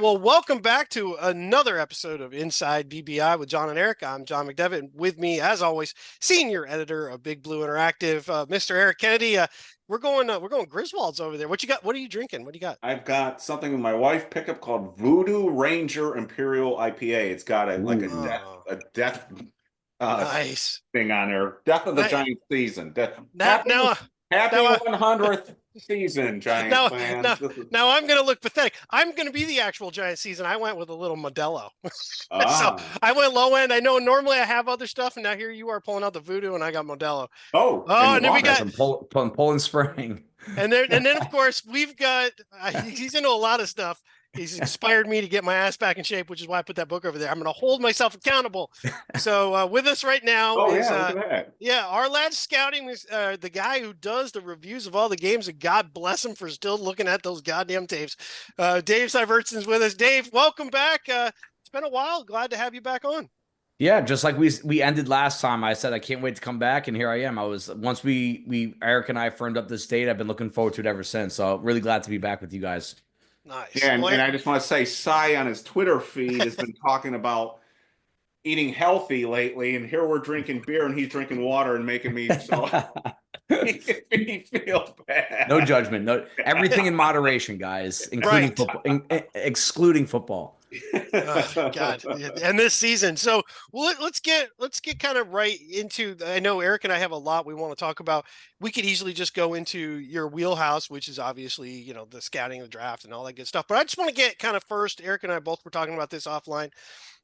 well, welcome back to another episode of Inside BBI with John and Eric. I'm John McDevitt. With me, as always, senior editor of Big Blue Interactive, Mr. Eric Kennedy. We're going Griswolds over there. What you got? What are you drinking? What do you got? I've got something with my wife picked up called Voodoo Ranger Imperial IPA. It's got Oh, a death uh nice. thing on there. Death of the Now, Giant season. now, Happy now, happy now, 100th season, Giant now, fans. now, now, I'm going to look pathetic. I'm going to be the actual Giant season. I went with a little Modelo. So Ah. I went low end. I know normally I have other stuff, and now here you are pulling out the Voodoo, and I got Modelo. Oh, Oh, and and then we water. Got got some Poland Spring. and then of course we've got he's into a lot of stuff. He's inspired me to get my ass back in shape, which is why I put that book over there. I'm going to hold myself accountable. So with us right now Oh is yeah, look at that. our lad scouting is the guy who does the reviews of all the games, and God bless him for still looking at those goddamn tapes. Dave Syvertsen's with us. Dave, welcome back. It's been a while. Glad to have you back on. Yeah, just like we ended last time. I said I can't wait to come back, and here I am. I was once we Eric and I firmed up this date. I've been looking forward to it ever since. So really glad to be back with you guys. Nice. Yeah, Well, and I just want to say Cy on his Twitter feed has been talking about eating healthy lately, and here we're drinking beer and he's drinking water and making me so making me feel bad. No judgment, no everything in moderation, guys, including right. football, excluding football. Oh, God, and this season. So let's get kind of right into. I know Eric and I have a lot we want to talk about. We could easily just go into your wheelhouse, which is obviously the scouting, the draft, and all that good stuff. But I just want to get kind of first. Eric and I both were talking about this offline.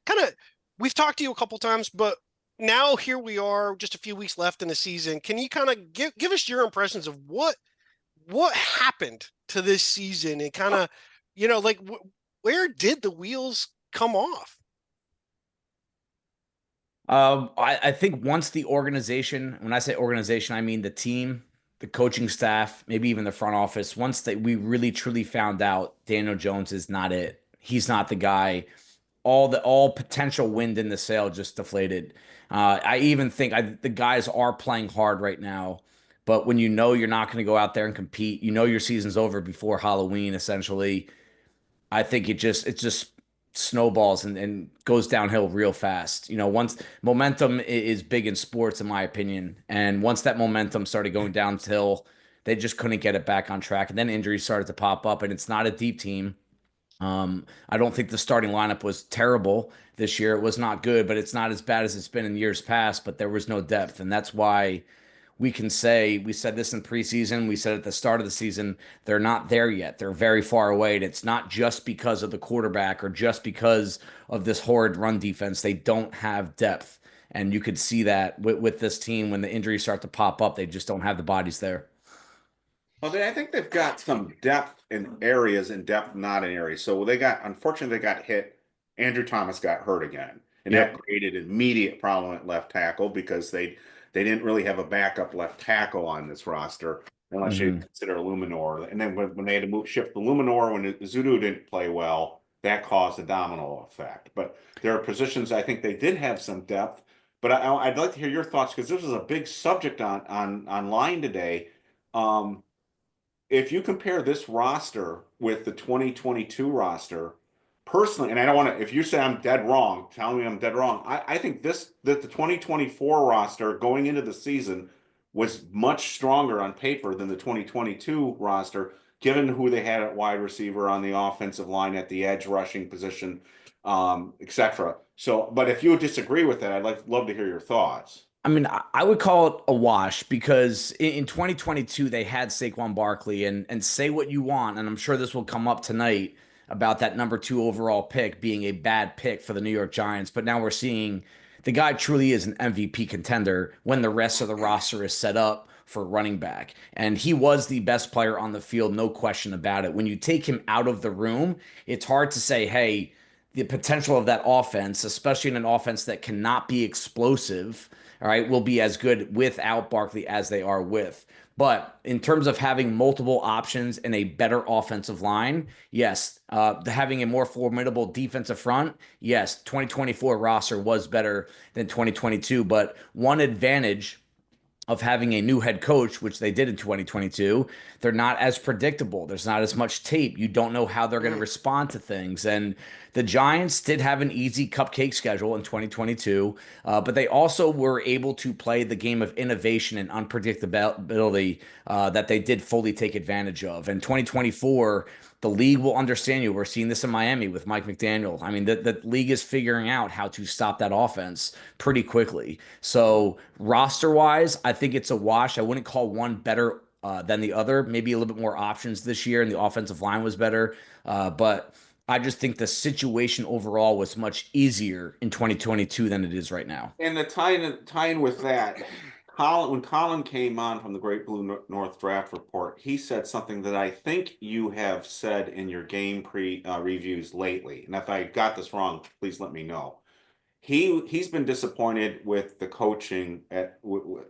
Kind of, we've talked to you a couple times, but now here we are, just a few weeks left in the season. Can you kind of give us your impressions of what happened to this season and kind of like where did the wheels come off? I think once the organization, when I say organization, I mean the team, the coaching staff, maybe even the front office. Once that we really truly found out Daniel Jones is not it. He's not the guy. All potential wind in the sail just deflated. I even think the guys are playing hard right now, but when you know you're not going to go out there and compete, you know your season's over before Halloween, essentially. I think it just snowballs and goes downhill real fast. Once momentum is big in sports, in my opinion, and once that momentum started going downhill, they just couldn't get it back on track, and then injuries started to pop up, and it's not a deep team. I don't think the starting lineup was terrible this year. It was not good, but it's not as bad as it's been in years past. But there was no depth, and that's why we can say we said this in preseason. We said at the start of the season they're not there yet. They're very far away, and it's not just because of the quarterback or just because of this horrid run defense. They don't have depth, and you could see that with this team when the injuries start to pop up. They just don't have the bodies there. Well, I think they've got some depth in areas and depth not in areas. So unfortunately, they got hit. Andrew Thomas got hurt again, and that Yep. created an immediate problem at left tackle because they didn't really have a backup left tackle on this roster unless you Mhm. consider Luminor. And then when they had to shift the Luminor when Zudu didn't play well, that caused a domino effect. But there are positions I think they did have some depth. But I'd like to hear your thoughts because this was a big subject on online today. Um, if you compare this roster with the 2022 roster, personally, and I don't want to, if you say I'm dead wrong, tell me I'm dead wrong. I think that the 2024 roster going into the season was much stronger on paper than the 2022 roster, given who they had at wide receiver on the offensive line at the edge rushing position, etc. So, but if you would disagree with that, love to hear your thoughts. I mean, I would call it a wash because in 2022 they had Saquon Barkley and say what you want, and I'm sure this will come up tonight about that number 2 overall pick being a bad pick for the New York Giants. But now we're seeing the guy truly is an MVP contender when the rest of the roster is set up for running back. And he was the best player on the field, no question about it. When you take him out of the room, it's hard to say, hey, the potential of that offense, especially in an offense that cannot be explosive, all right, will be as good without Barkley as they are with. But in terms of having multiple options and a better offensive line, yes. Having a more formidable defensive front, yes. 2024 roster was better than 2022. But one advantage of having a new head coach, which they did in 2022, they're not as predictable. There's not as much tape. You don't know how they're going to respond to things. And the Giants did have an easy cupcake schedule in 2022, but they also were able to play the game of innovation and unpredictability that they did fully take advantage of. And 2024, the league will understand you. We're seeing this in Miami with Mike McDaniel. I mean, the league is figuring out how to stop that offense pretty quickly. So roster wise, I think it's a wash. I wouldn't call one better than the other. Maybe a little bit more options this year, and the offensive line was better. But I just think the situation overall was much easier in 2022 than it is right now. And the tie-in with that, when Colin came on from the Great Blue North Draft Report, he said something that I think you have said in your game reviews lately. And if I got this wrong, please let me know. He's been disappointed with the coaching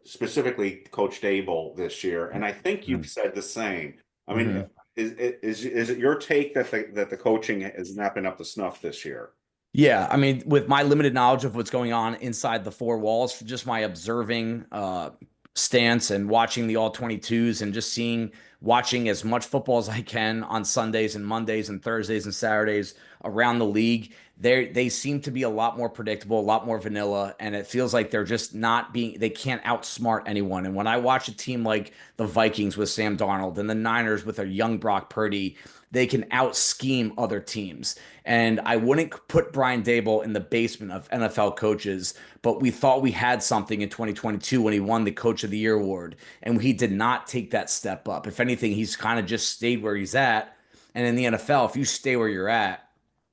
specifically Coach Daboll this year, and I think you've said the same. I mean, is it your take that the coaching has not been up to snuff this year? Yeah, I mean, with my limited knowledge of what's going on inside the four walls, just my observing stance and watching the all 22s and just watching as much football as I can on Sundays and Mondays and Thursdays and Saturdays around the league, they seem to be a lot more predictable, a lot more vanilla, and it feels like they're just they can't outsmart anyone. And when I watch a team like the Vikings with Sam Darnold and the Niners with a young Brock Purdy, they can out-scheme other teams. And I wouldn't put Brian Daboll in the basement of NFL coaches, but we thought we had something in 2022 when he won the Coach of the Year award, and he did not take that step up. If anything, he's kind of just stayed where he's at. And in the NFL, if you stay where you're at,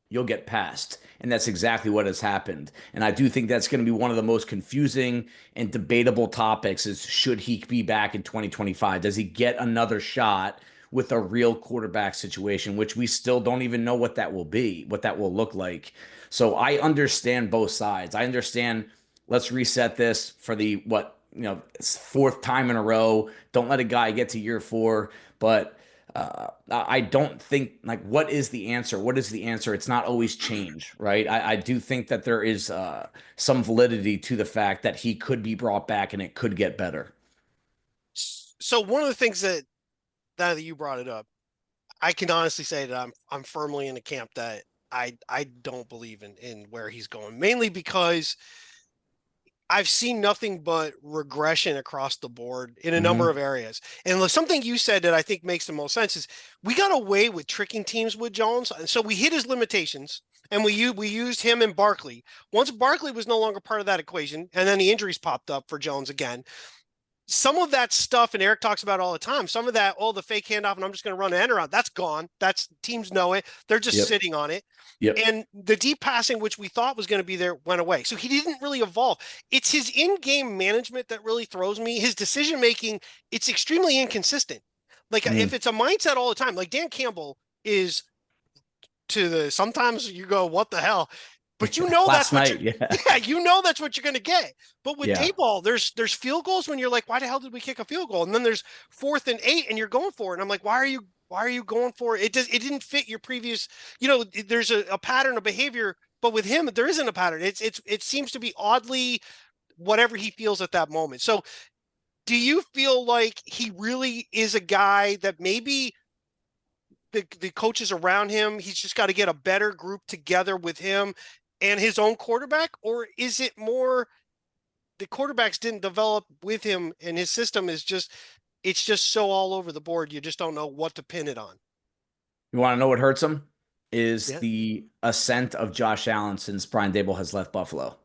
you'll get passed. And that's exactly what has happened. And I do think that's going to be one of the most confusing and debatable topics is should he be back in 2025? Does he get another shot with a real quarterback situation, which we still don't even know what that will be, what that will look like. So I understand both sides. I understand let's reset this for the fourth time in a row. Don't let a guy get to year 4. But I don't think what is the answer? What is the answer? It's not always change, right? I do think that there is some validity to the fact that he could be brought back and it could get better. So one of the things that you brought it up, I can honestly say that I'm firmly in the camp that I don't believe in where he's going, mainly because I've seen nothing but regression across the board in a number of areas. And something you said that I think makes the most sense is we got away with tricking teams with Jones. And so we hit his limitations and we used him and Barkley. Once Barkley was no longer part of that equation, and then the injuries popped up for Jones again, some of that stuff, and Eric talks about it all the time, some of that, the fake handoff, and I'm just going to run an end around, that's gone. Teams know it. They're just sitting on it. And the deep passing, which we thought was going to be there, went away. So he didn't really evolve. It's his in-game management that really throws me. His decision-making, it's extremely inconsistent. Like if it's a mindset all the time, like Dan Campbell is sometimes you go, what the hell? But you know that's what you know that's what you're going to get. But with Daboll, there's field goals when you're like, why the hell did we kick a field goal? And then there's 4th and 8 and you're going for it. And I'm like, why are you going for it? It didn't fit your previous, there's a pattern of behavior, but with him, there isn't a pattern. It seems to be oddly whatever he feels at that moment. So do you feel like he really is a guy that maybe the coaches around him, he's just got to get a better group together with him and his own quarterback? Or is it more the quarterbacks didn't develop with him and his system is it's just so all over the board, you just don't know what to pin it on? You want to know what hurts him? Is the ascent of Josh Allen since Brian Daboll has left Buffalo.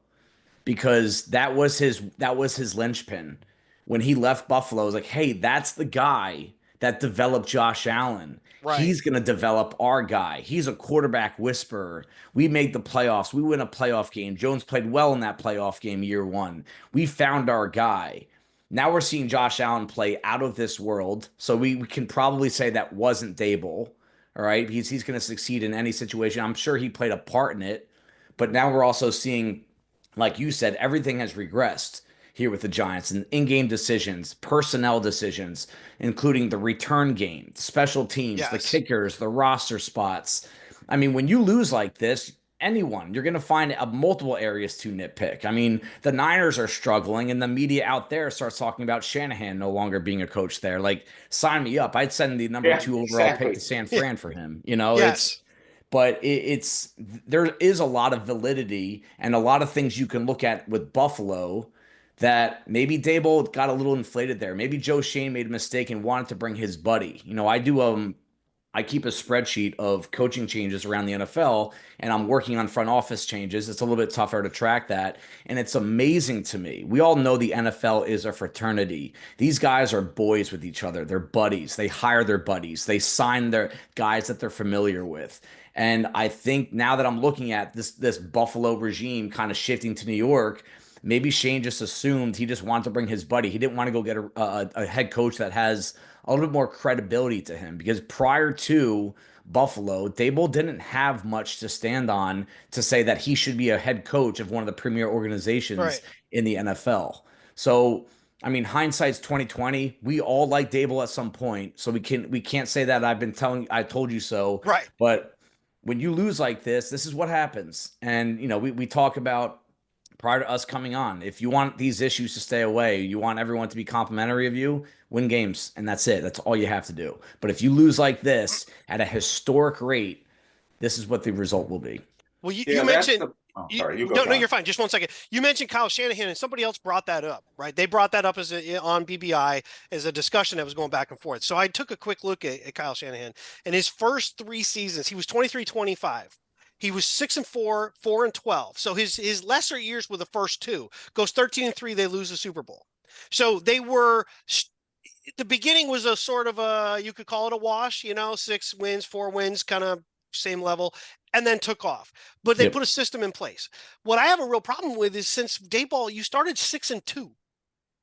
Because that was his linchpin. When he left Buffalo, it was like, hey, that's the guy that developed Josh Allen. Right. He's going to develop our guy. He's a quarterback whisperer. We made the playoffs. We win a playoff game. Jones played well in that playoff game year 1. We found our guy. Now we're seeing Josh Allen play out of this world. So we can probably say that wasn't Daboll. All right. He's going to succeed in any situation. I'm sure he played a part in it. But now we're also seeing, like you said, everything has regressed here with the Giants and in-game decisions, personnel decisions, including the return game, special teams, the kickers, the roster spots. I mean, when you lose like this, anyone. You're going to find multiple areas to nitpick. I mean, the Niners are struggling, and the media out there starts talking about Shanahan no longer being a coach there. Like, sign me up. I'd send the number Yeah, 2 overall pick exactly. to San Yeah. Fran for him. You know, Yes. but it's there is a lot of validity and a lot of things you can look at with Buffalo that maybe Daboll got a little inflated there. Maybe Joe Schoen made a mistake and wanted to bring his buddy. You know, I keep a spreadsheet of coaching changes around the NFL, and I'm working on front office changes. It's a little bit tougher to track that. And it's amazing to me. We all know the NFL is a fraternity. These guys are boys with each other. They're buddies. They hire their buddies. They sign their guys that they're familiar with. And I think now that I'm looking at this Buffalo regime kind of shifting to New York, maybe Shane just assumed he just wanted to bring his buddy. He didn't want to go get a head coach that has a little bit more credibility to him, because prior to Buffalo, Daboll didn't have much to stand on to say that he should be a head coach of one of the premier organizations Right. in the NFL. So, I mean, hindsight's 2020. We all like Daboll at some point, so we can't say that I told you so. Right. But when you lose like this is what happens. And you know, we talk about prior to us coming on, if you want these issues to stay away, you want everyone to be complimentary of you, win games, and that's it. That's all you have to do. But if you lose like this at a historic rate, this is what the result will be. Well, you Yeah, that's mentioned the. Oh, sorry, you go, no, John. you're fine. Just one second. You mentioned Kyle Shanahan, and somebody else brought that up, right? They brought that up on BBI as a discussion that was going back and forth. So I took a quick look at Kyle Shanahan, and his first 3 seasons, he was 23-25. He was 6-4, 4-12. So his lesser years were the first 2. Goes 13-3, they lose the Super Bowl. So they were. The beginning was a sort of you could call it a wash, 6 wins, 4 wins, kind of same level, and then took off. But they put a system in place. What I have a real problem with is, since Daboll, you started 6-2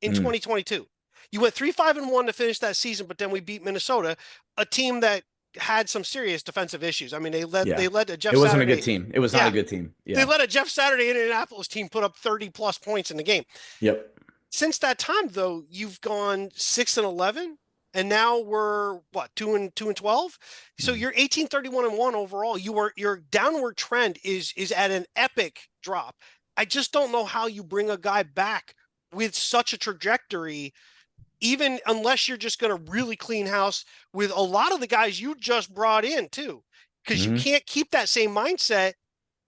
in 2022. You went 3-5-1 to finish that season, but then we beat Minnesota, a team that had some serious defensive issues. I mean, they led a Jeff. It wasn't Saturday, a good team. It was not a good team. Yeah. They let a Jeff Saturday Indianapolis team put up 30 plus points in the game. Yep. Since that time, though, you've gone 6-11, and now we're what, 2-12. So you're 18-31-1 overall. Your downward trend is at an epic drop. I just don't know how you bring a guy back with such a trajectory, even unless you're just going to really clean house with a lot of the guys you just brought in too, because you can't keep that same mindset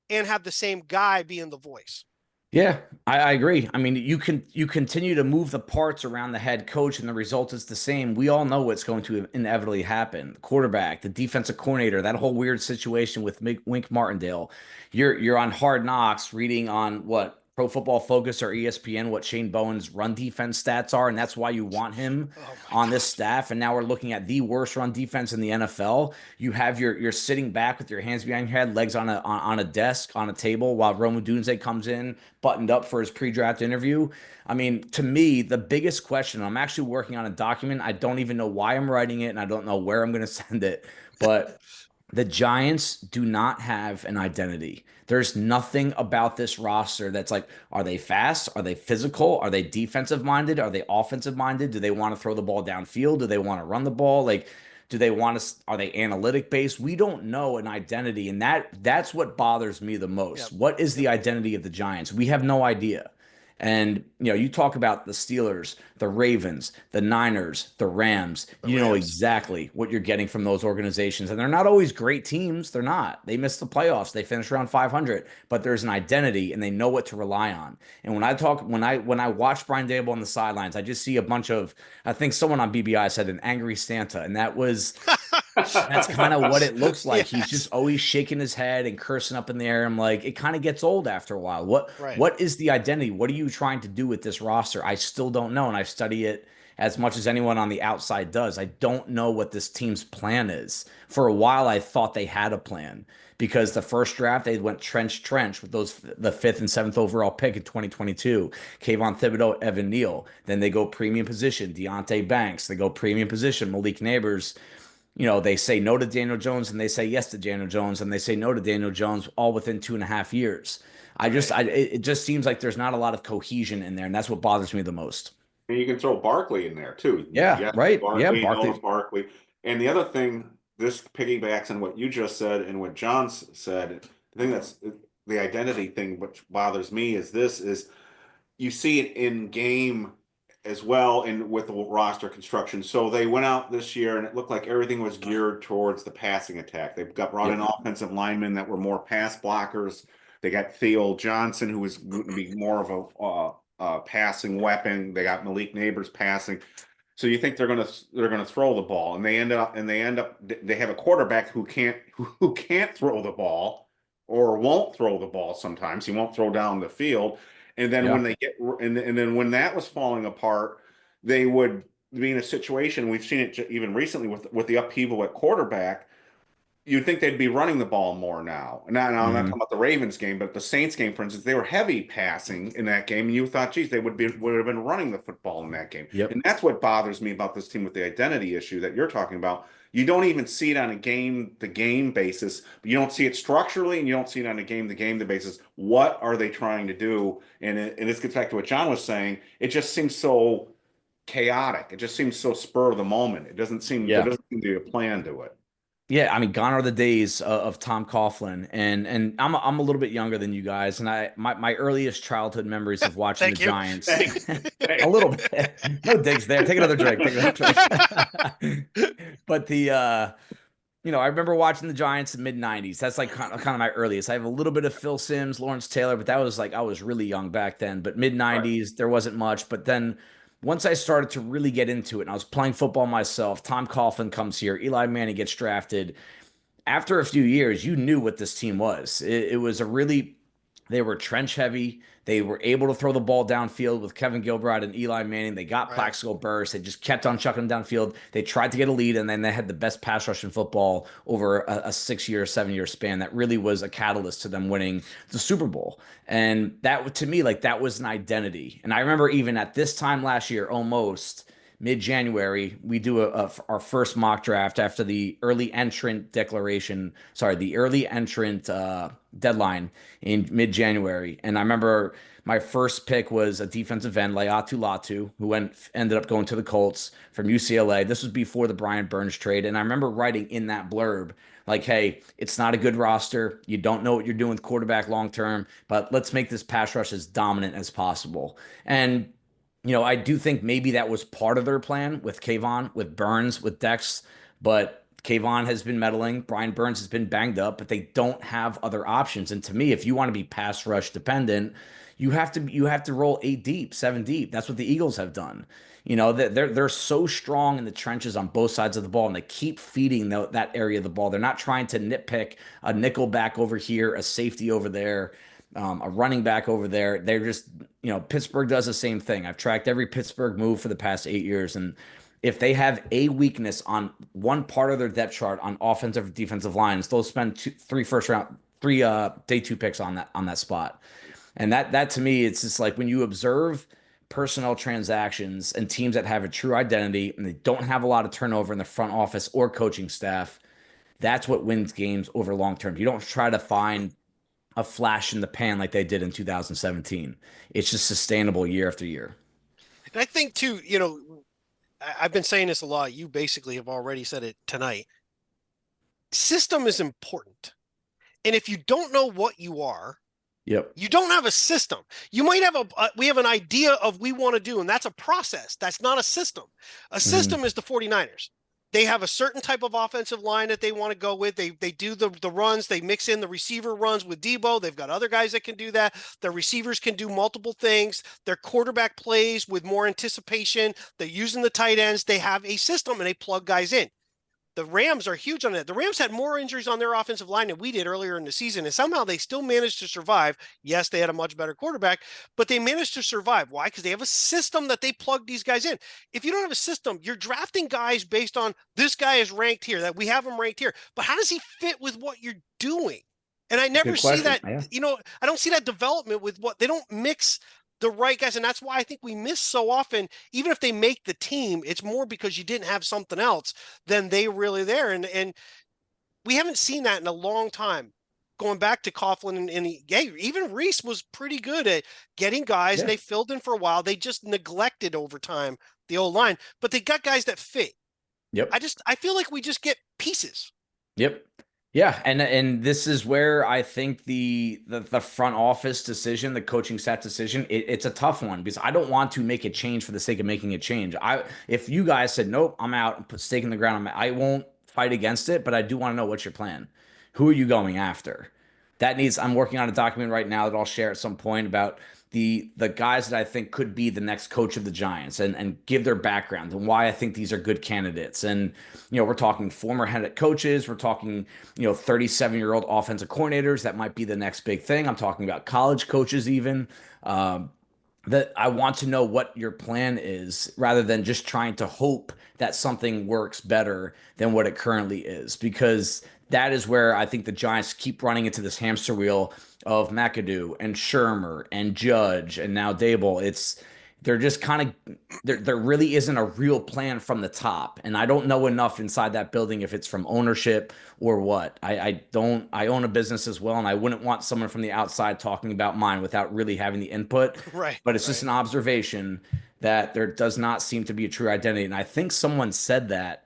and have the same guy being the voice. Yeah, I agree. I mean, you continue to move the parts around the head coach, and the result is the same. We all know what's going to inevitably happen. The quarterback, the defensive coordinator, that whole weird situation with Wink Martindale. You're on Hard Knocks reading on what Pro Football Focus or ESPN what Shane Bowen's run defense stats are, and that's why you want him on this staff. And now we're looking at the worst run defense in the NFL. You have you're sitting back with your hands behind your head, legs on a desk, on a table, while Rome Odunze comes in buttoned up for his pre-draft interview. I mean, to me, the biggest question, I'm actually working on a document. I don't even know why I'm writing it, and I don't know where I'm going to send it, but the Giants do not have an identity. There's nothing about this roster that's like, are they fast? Are they physical? Are they defensive minded? Are they offensive minded? Do they want to throw the ball downfield? Do they want to run the ball? Like, do they want to, are they analytic based? We don't know an identity. And that's what bothers me the most. Yep. What is the identity of the Giants? We have no idea. And, you talk about the Steelers, the Ravens, the Niners, the Rams. You know exactly what you're getting from those organizations. And they're not always great teams. They're not. They miss the playoffs. They finish around 500. But there's an identity, and they know what to rely on. And when I watch Brian Daboll on the sidelines, I just see a bunch of, I think someone on BBI said, an angry Santa. And that's kind of what it looks like. He's just always shaking his head and cursing up in the air. I'm like, it kind of gets old after a while. What is the identity? What are you trying to do with this roster? I still don't know, and I study it as much as anyone on the outside does. I don't know what this team's plan is. For a while, I thought they had a plan, because the first draft, they went trench with the 5th and 7th overall pick in 2022. Kayvon Thibodeau, Evan Neal. Then they go premium position, Deonte Banks. They go premium position, Malik Neighbors. They say no to Daniel Jones, and they say yes to Daniel Jones, and they say no to Daniel Jones, all within 2.5 years. It just seems like there's not a lot of cohesion in there, and that's what bothers me the most. And you can throw Barkley in there too. Yeah, right. Barkley. And the other thing, this piggybacks on what you just said and what John said. the thing that's the identity thing, which bothers me is you see it in game as well in with the roster construction. So they went out this year and it looked like everything was geared towards the passing attack. They've brought in offensive linemen that were more pass blockers. They got Theo Johnson, who was going to be more of a passing weapon. They got Malik Neighbors passing. So you think they're gonna throw the ball, and they have a quarterback who can't throw the ball or won't throw the ball sometimes. He won't throw down the field. And then when they get and then when that was falling apart, they would be in a situation. We've seen it even recently with the upheaval at quarterback. You'd think they'd be running the ball more now. Now I'm not talking about the Ravens game, but the Saints game, for instance, they were heavy passing in that game, and you thought, geez, they would have been running the football in that game. Yep. And that's what bothers me about this team with the identity issue that you're talking about. You don't even see it on a game-to-game basis. But you don't see it structurally, and you don't see it on a game-to-game basis. What are they trying to do? And this gets back to what John was saying. It just seems so chaotic. It just seems so spur of the moment. There doesn't seem to be a plan to it. Yeah, I mean, gone are the days of Tom Coughlin, and I'm a little bit younger than you guys, and my earliest childhood memories of watching the Giants, a little bit, no digs there. Take another drink. But I remember watching the Giants in mid-90s. That's like kind of my earliest. I have a little bit of Phil Simms, Lawrence Taylor, but that was like I was really young back then. But mid-90s, there wasn't much. But then once I started to really get into it and I was playing football myself, Tom Coughlin comes here, Eli Manning gets drafted. After a few years, you knew what this team was. It was they were trench heavy. They were able to throw the ball downfield with Kevin Gilbride and Eli Manning. They got Plaxico Burress. They just kept on chucking them downfield. They tried to get a lead, and then they had the best pass rush in football over a 6-year, 7-year span. That really was a catalyst to them winning the Super Bowl. And that, to me, like that was an identity. And I remember even at this time last year, almost mid-January, we do our first mock draft after the early entrant deadline in mid-January. And I remember my first pick was a defensive end, Laiatu Latu, who ended up going to the Colts from UCLA. This was before the Brian Burns trade. And I remember writing in that blurb, like, hey, it's not a good roster. You don't know what you're doing with quarterback long-term, but let's make this pass rush as dominant as possible. And I do think maybe that was part of their plan with Kayvon, with Burns, with Dex, but Kayvon has been meddling. Brian Burns has been banged up, but they don't have other options. And to me, if you want to be pass rush dependent, you have to roll 8 deep, 7 deep. That's what the Eagles have done. They're so strong in the trenches on both sides of the ball, and they keep feeding that area of the ball. They're not trying to nitpick a nickel back over here, a safety over there, a running back over there. They're just, Pittsburgh does the same thing. I've tracked every Pittsburgh move for the past 8 years. And if they have a weakness on one part of their depth chart on offensive or defensive lines, they'll spend 3 day 2 picks on that spot. And that to me, it's just like when you observe personnel transactions and teams that have a true identity and they don't have a lot of turnover in the front office or coaching staff, that's what wins games over long term. You don't try to find a flash in the pan like they did in 2017. It's just sustainable year after year. And I think too, I've been saying this a lot. You basically have already said it tonight. System is important. And if you don't know what you are, you don't have a system. You might have we have an idea of we want to do, and that's a process. That's not a system. A system is the 49ers. They have a certain type of offensive line that they want to go with. They do the runs. They mix in the receiver runs with Daboll. They've got other guys that can do that. Their receivers can do multiple things. Their quarterback plays with more anticipation. They're using the tight ends. They have a system, and they plug guys in. The Rams are huge on that. The Rams had more injuries on their offensive line than we did earlier in the season, and somehow they still managed to survive. Yes, they had a much better quarterback, but they managed to survive. Why? Because they have a system that they plug these guys in. If you don't have a system, you're drafting guys based on this guy is ranked here, that we have him ranked here. But how does he fit with what you're doing? And I never see that, I don't see that development with what they don't mix the right guys. And that's why I think we miss so often. Even if they make the team, it's more because you didn't have something else than they really there. And we haven't seen that in a long time. Going back to Coughlin and even Reese was pretty good at getting guys. And they filled in for a while. They just neglected over time the old line, but they got guys that fit. I feel like we just get pieces. Yeah, and this is where I think the front office decision, the coaching staff decision, it's a tough one because I don't want to make a change for the sake of making a change. If you guys said nope, I'm out and put stake in the ground, I won't fight against it, but I do want to know what's your plan. Who are you going after? I'm working on a document right now that I'll share at some point about the guys that I think could be the next coach of the Giants and give their background and why I think these are good candidates. And we're talking former head coaches, we're talking 37-year-old offensive coordinators. That might be the next big thing. I'm talking about college coaches, even. Um, that I want to know what your plan is rather than just trying to hope that something works better than what it currently is, because that is where I think the Giants keep running into this hamster wheel of McAdoo and Shermer and Judge and now Daboll. They're just kind of there really isn't a real plan from the top. And I don't know enough inside that building if it's from ownership or what. I own a business as well, and I wouldn't want someone from the outside talking about mine without really having the input. Right. But it's just an observation that there does not seem to be a true identity. And I think someone said that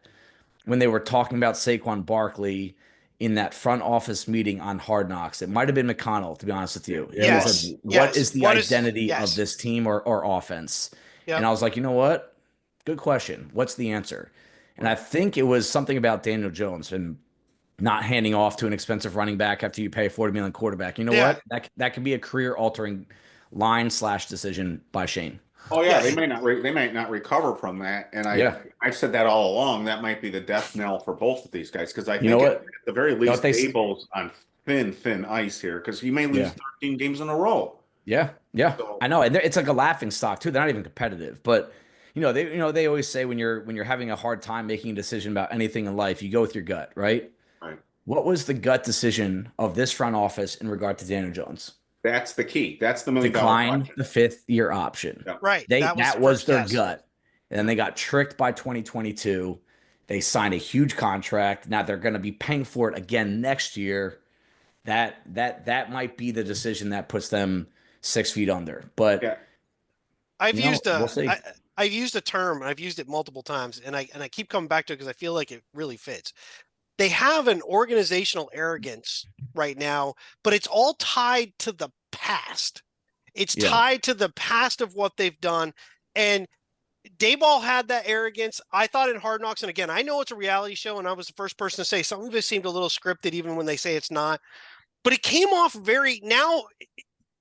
when they were talking about Saquon Barkley in that front office meeting on Hard Knocks. It might have been McConnell, to be honest with you. Yeah, He said, what is the identity yes. of this team or offense? Yep. And I was like, you know what? Good question. What's the answer? And I think it was something about Daniel Jones and not handing off to an expensive running back after you pay $40 million quarterback. You know what? That could be a career altering line/decision by Shane. Oh yeah, they may not recover from that, and I've said that all along. That might be the death knell for both of these guys because I think at the very least, Daboll's on thin ice here because he may lose 13 games in a row. Yeah, so, I know, and it's like a laughing stock too. They're not even competitive, but they always say when you're having a hard time making a decision about anything in life, you go with your gut, right? Right. What was the gut decision of this front office in regard to Daniel Jones? That's the key. That's the $1 million decline the 5th-year option. Yeah. Right. That was their gut. And then they got tricked by 2022. They signed a huge contract. Now they're going to be paying for it again next year. That might be the decision that puts them 6 feet under. But I've used a term, and I've used it multiple times, and I keep coming back to it because I feel like it really fits. They have an organizational arrogance right now, but it's all tied to the past. It's tied to the past of what they've done. And Daboll had that arrogance. I thought in Hard Knocks, and again, I know it's a reality show, and I was the first person to say some of it seemed a little scripted, even when they say it's not. But it came off now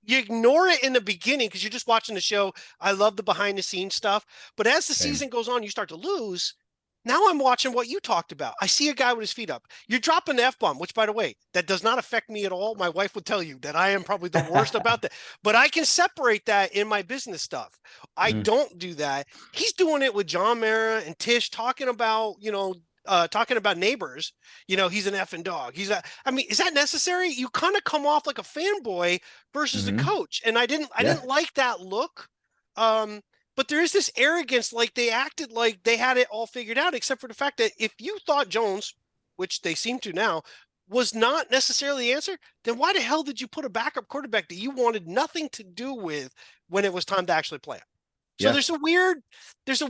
you ignore it in the beginning because you're just watching the show. I love the behind the scenes stuff. But as the season goes on, you start to lose. Now I'm watching what you talked about. I see a guy with his feet up. You're dropping the F-bomb, which, by the way, that does not affect me at all. My wife would tell you that I am probably the worst about that. But I can separate that in my business stuff. I don't do that. He's doing it with John Mara and Tish talking about neighbors. He's an effing dog. Is that necessary? You kind of come off like a fanboy versus a coach. And I didn't like that look. But there is this arrogance, like they acted like they had it all figured out, except for the fact that if you thought Jones, which they seem to now, was not necessarily the answer, then why the hell did you put a backup quarterback that you wanted nothing to do with when it was time to actually play him? So there's a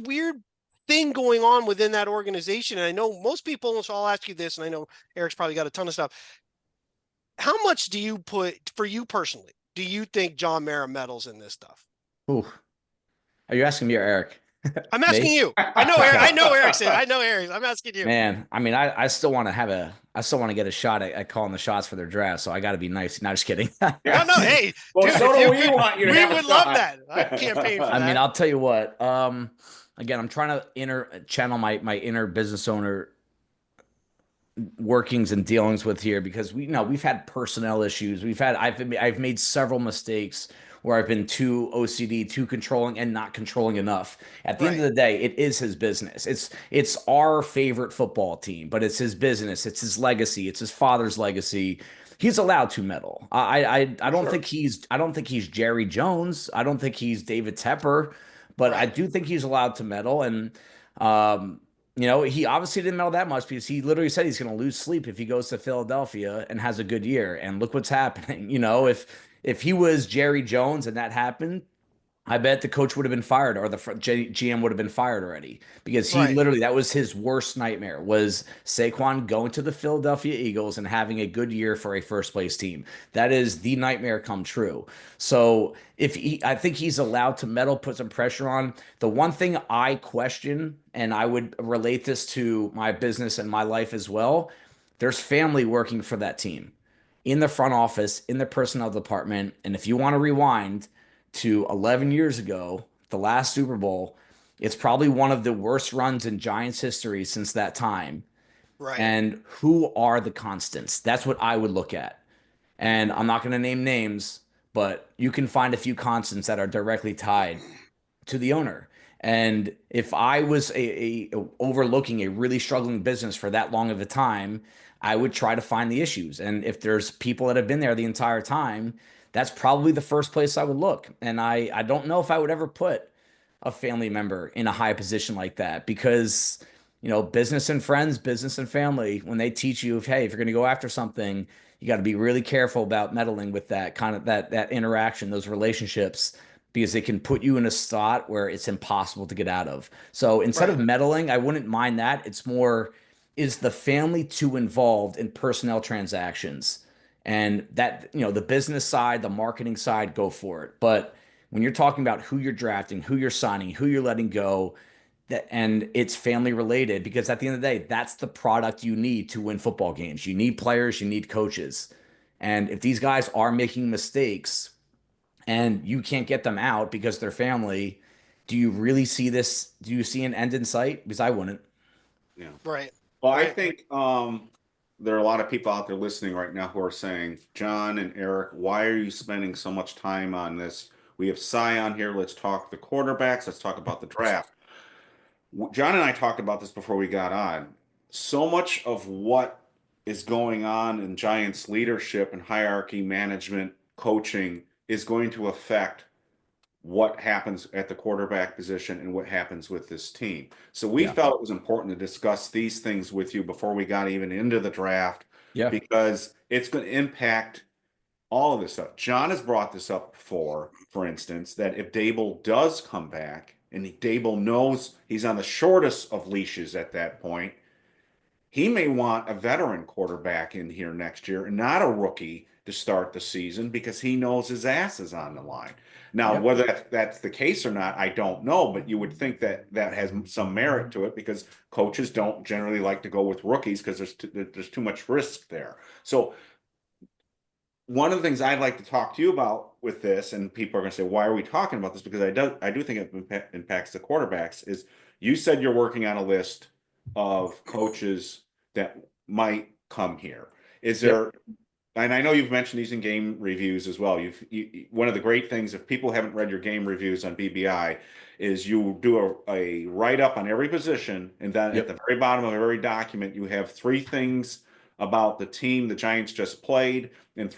weird thing going on within that organization. And I know most people, so I'll ask you this, and I know Eric's probably got a ton of stuff. How much do you put, for you personally, do you think John Mara meddles in this stuff? Ooh. Are you asking me or Eric? I'm asking you. I know Eric. I know Eric said. I know Eric. I'm asking you. Man, I still want to get a shot at calling the shots for their draft. So I got to be nice. Not just kidding. No. Hey, well, dude, so we want you to we would love that. I campaign for that. I mean, I'll tell you what. Again, I'm trying to channel my inner business owner workings and dealings with here because we've had personnel issues. I've made several mistakes where I've been too OCD, too controlling, and not controlling enough. At the end of the day, it is his business. It's our favorite football team, but it's his business. It's his legacy. It's his father's legacy. He's allowed to meddle. I don't think he's Jerry Jones. I don't think he's David Tepper, but I do think he's allowed to meddle. And he obviously didn't meddle that much because he literally said he's going to lose sleep if he goes to Philadelphia and has a good year. And look what's happening. If he was Jerry Jones and that happened, I bet the coach would have been fired, or the GM would have been fired already, because he Right. literally, that was his worst nightmare, was Saquon going to the Philadelphia Eagles and having a good year for a first place team. That is the nightmare come true. So I think he's allowed to meddle, put some pressure on. The one thing I question, and I would relate this to my business and my life as well, there's family working for that team in the front office, in the personnel department. And if you want to rewind to 11 years ago, the last Super Bowl, it's probably one of the worst runs in Giants history since that time. Right. And who are the constants? That's what I would look at. And I'm not going to name names, but you can find a few constants that are directly tied to the owner. And if I was overlooking a really struggling business for that long of a time, I would try to find the issues. And if there's people that have been there the entire time, that's probably the first place I would look. And I don't know if I would ever put a family member in a high position like that, because business and friends, business and family, when they teach you, hey, if you're going to go after something, you got to be really careful about meddling with that kind of that interaction, those relationships, because it can put you in a spot where it's impossible to get out of. So instead of Right. meddling, I wouldn't mind that. It's more, is the family too involved in personnel transactions? And that, the business side, the marketing side, go for it. But when you're talking about who you're drafting, who you're signing, who you're letting go, that, and it's family related, because at the end of the day, that's the product you need to win football games. You need players, you need coaches. And if these guys are making mistakes and you can't get them out because they're family, do you really see this? Do you see an end in sight? Because I wouldn't. Yeah. Right. Well, I Right. think there are a lot of people out there listening right now who are saying, John and Eric, why are you spending so much time on this? We have Cy on here. Let's talk the quarterbacks. Let's talk about the draft. John and I talked about this before we got on. So much of what is going on in Giants leadership and hierarchy, management, coaching is going to affect what happens at the quarterback position and what happens with this team. So we Yeah. felt it was important to discuss these things with you before we got even into the draft, Yeah. because it's going to impact all of this stuff. John has brought this up before, for instance, that if Daboll does come back and Daboll knows he's on the shortest of leashes at that point, he may want a veteran quarterback in here next year and not a rookie to start the season, because he knows his ass is on the line. Now, Yep. whether that's the case or not, I don't know, but you would think that that has some merit to it, because coaches don't generally like to go with rookies because there's too much risk there. So one of the things I'd like to talk to you about with this, and people are going to say, why are we talking about this? Because I do think it impacts the quarterbacks, is you said you're working on a list of coaches that might come here. Is Yep. there, and I know you've mentioned these in game reviews as well. One of the great things, if people haven't read your game reviews on BBI, is you do a write-up on every position, and then at Yep. the very bottom of every document, you have three things about the team the Giants just played, and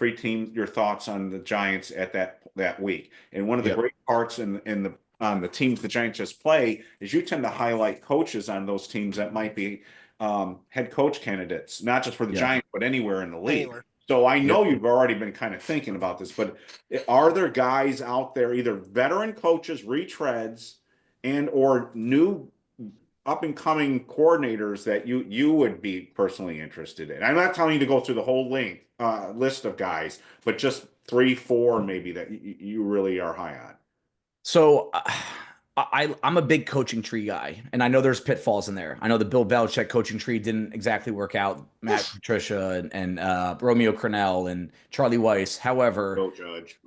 your thoughts on the Giants at that week. And one of the Yep. great parts on the teams the Giants just play is you tend to highlight coaches on those teams that might be head coach candidates, not just for the Yeah. Giants, but anywhere in the league. Anywhere. So I Yep. know you've already been kind of thinking about this, but are there guys out there, either veteran coaches, retreads, and or new up and coming coordinators that you would be personally interested in? I'm not telling you to go through the whole list of guys, but just 3, 4 maybe that you really are high on. So I'm a big coaching tree guy, and I know there's pitfalls in there. I know the Bill Belichick coaching tree didn't exactly work out. Matt Patricia and Romeo Crennel and Charlie Weiss. However, Go Judge.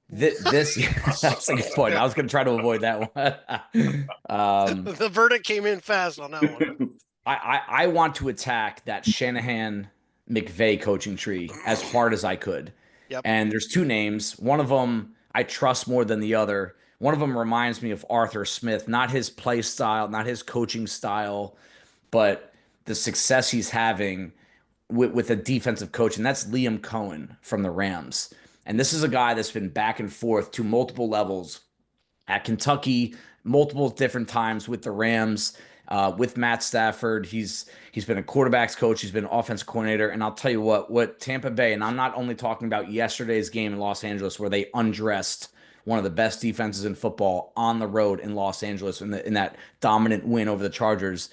this that's a good point. I was going to try to avoid that one. The verdict came in fast on that one. I want to attack that Shanahan McVay coaching tree as hard as I could. Yep. And there's two names. One of them I trust more than the other. One of them reminds me of Arthur Smith, not his play style, not his coaching style, but the success he's having with a defensive coach, and that's Liam Cohen from the Rams. And this is a guy that's been back and forth to multiple levels at Kentucky, multiple different times with the Rams, with Matt Stafford. He's been a quarterbacks coach, he's been offensive coordinator, and I'll tell you what Tampa Bay, and I'm not only talking about yesterday's game in Los Angeles where they undressed one of the best defenses in football on the road in Los Angeles in that dominant win over the Chargers.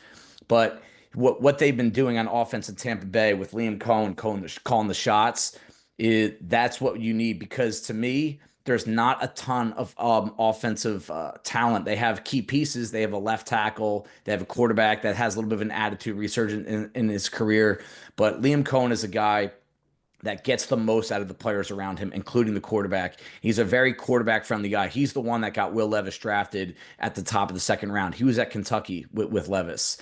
But what they've been doing on offense in Tampa Bay with Liam Cohen calling the shots, that's what you need, because to me, there's not a ton of offensive talent. They have key pieces. They have a left tackle. They have a quarterback that has a little bit of an attitude resurgent in his career. But Liam Cohen is a guy that gets the most out of the players around him, including the quarterback. He's a very quarterback-friendly guy. He's the one that got Will Levis drafted at the top of the second round. He was at Kentucky with Levis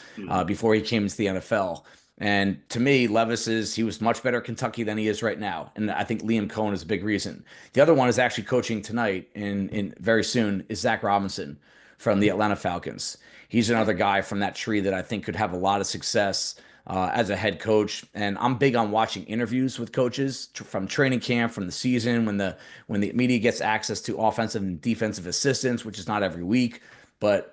before he came into the NFL. And to me, he was much better at Kentucky than he is right now. And I think Liam Cohen is a big reason. The other one is actually coaching tonight in very soon is Zach Robinson from the Atlanta Falcons. He's another guy from that tree that I think could have a lot of success as a head coach. And I'm big on watching interviews with coaches from training camp, from the season, when the media gets access to offensive and defensive assistants, which is not every week. But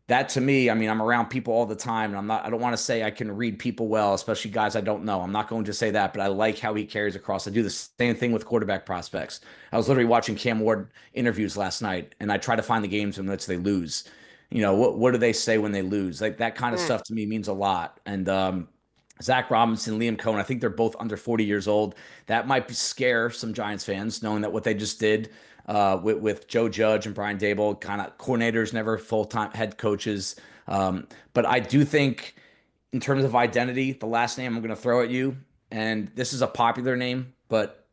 that, to me, I mean, I'm around people all the time, and I don't want to say I can read people well, especially guys I don't know. I'm not going to say that, but I like how he carries across. I do the same thing with quarterback prospects. I was literally watching Cam Ward interviews last night, and I try to find the games in which they lose. What do they say when they lose? Like, that kind of stuff to me means a lot. And Zach Robinson, Liam Cohen, I think they're both under 40 years old. That might scare some Giants fans, knowing that what they just did with Joe Judge and Brian Daboll, kind of coordinators, never full-time head coaches. But I do think, in terms of identity, the last name I'm going to throw at you, and this is a popular name, but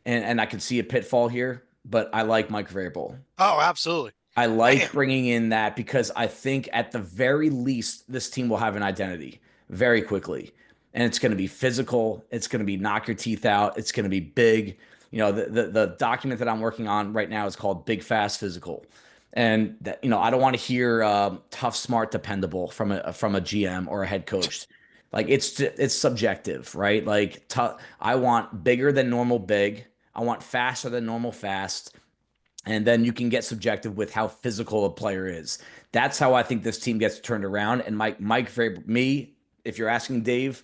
and I can see a pitfall here, but I like Mike Vrabel. Oh, absolutely. I like bringing in that, because I think at the very least, this team will have an identity very quickly. And it's going to be physical. It's going to be knock your teeth out. It's going to be big. The document that I'm working on right now is called Big, Fast, Physical. And that, I don't want to hear tough, smart, dependable from a GM or a head coach. Like, it's subjective, right? Like, I want bigger than normal big. I want faster than normal fast. And then you can get subjective with how physical a player is. That's how I think this team gets turned around. And Mike Vrabel, if you're asking Dave,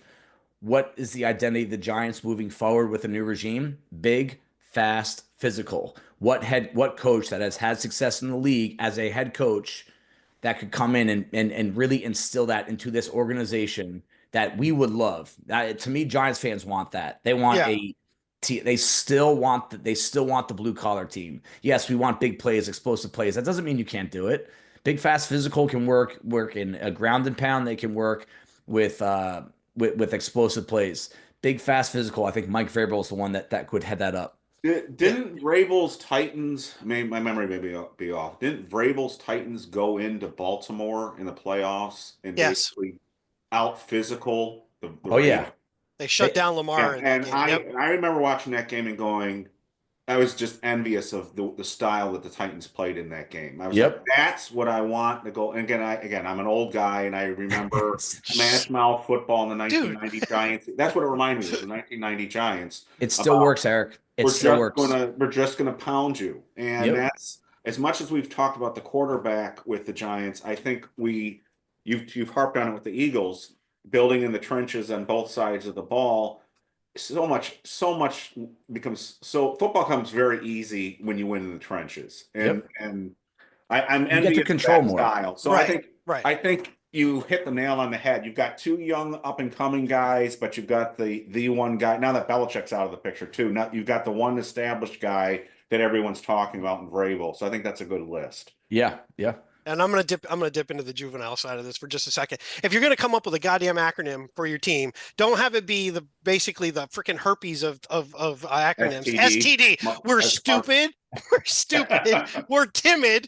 what is the identity of the Giants moving forward with a new regime? Big, fast, physical. What coach that has had success in the league as a head coach that could come in and really instill that into this organization that we would love? To me, Giants fans want that. They want they still want the blue collar team. Yes, we want big plays, explosive plays. That doesn't mean you can't do it. Big, fast, physical can work in a ground and pound. They can work with explosive plays. Big, fast, physical. I think Mike Vrabel is the one that could head that up. Didn't Vrabel's Titans? My memory may be off. Didn't Vrabel's Titans go into Baltimore in the playoffs and basically out physical the yeah. They shut down Lamar. And I remember watching that game and going, I was just envious of the style that the Titans played in that game. I was like, that's what I want to go. And again, I'm an old guy, and I remember smash mouth football in the 1990 Giants. That's what it reminded me of, the 1990 Giants. It still works, Eric. It still works. We're just gonna pound you, and that's, as much as we've talked about the quarterback with the Giants. I think you've harped on it with the Eagles, building in the trenches on both sides of the ball. So much becomes football comes very easy when you win in the trenches, and I'm envious get to control that more style. So I think you hit the nail on the head. You've got two young up and coming guys, but you've got the one guy now that Belichick's out of the picture too. Now you've got the one established guy that everyone's talking about in Vrabel. So I think that's a good list. Yeah. And I'm gonna dip into the juvenile side of this for just a second. If you're gonna come up with a goddamn acronym for your team, don't have it be basically the freaking herpes of acronyms. STD. We're stupid. We're stupid. We're timid,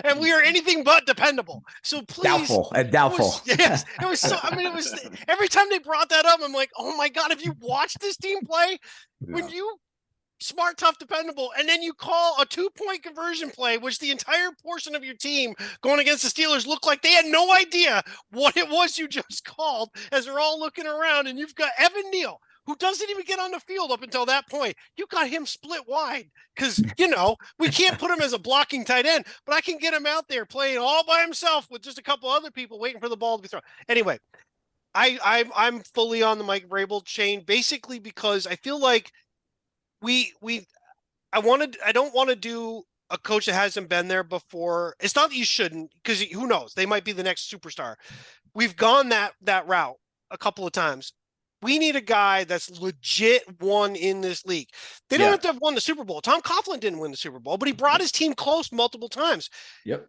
and we are anything but dependable. So please, doubtful. Yes, it was so. I mean, it was every time they brought that up, I'm like, oh my god, have you watched this team play? When you smart, tough, dependable, and then you call a 2-point conversion play, which the entire portion of your team going against the Steelers looked like they had no idea what it was you just called, as they're all looking around, and you've got Evan Neal, who doesn't even get on the field up until that point. You got him split wide because, we can't put him as a blocking tight end, but I can get him out there playing all by himself with just a couple other people waiting for the ball to be thrown. Anyway, I'm fully on the Mike Vrabel chain, basically because I feel like we I don't want to do a coach that hasn't been there before. It's not that you shouldn't, because who knows? They might be the next superstar. We've gone that route a couple of times. We need a guy that's legit won in this league. They don't Yeah. have to have won the Super Bowl. Tom Coughlin didn't win the Super Bowl, but he brought his team close multiple times. Yep.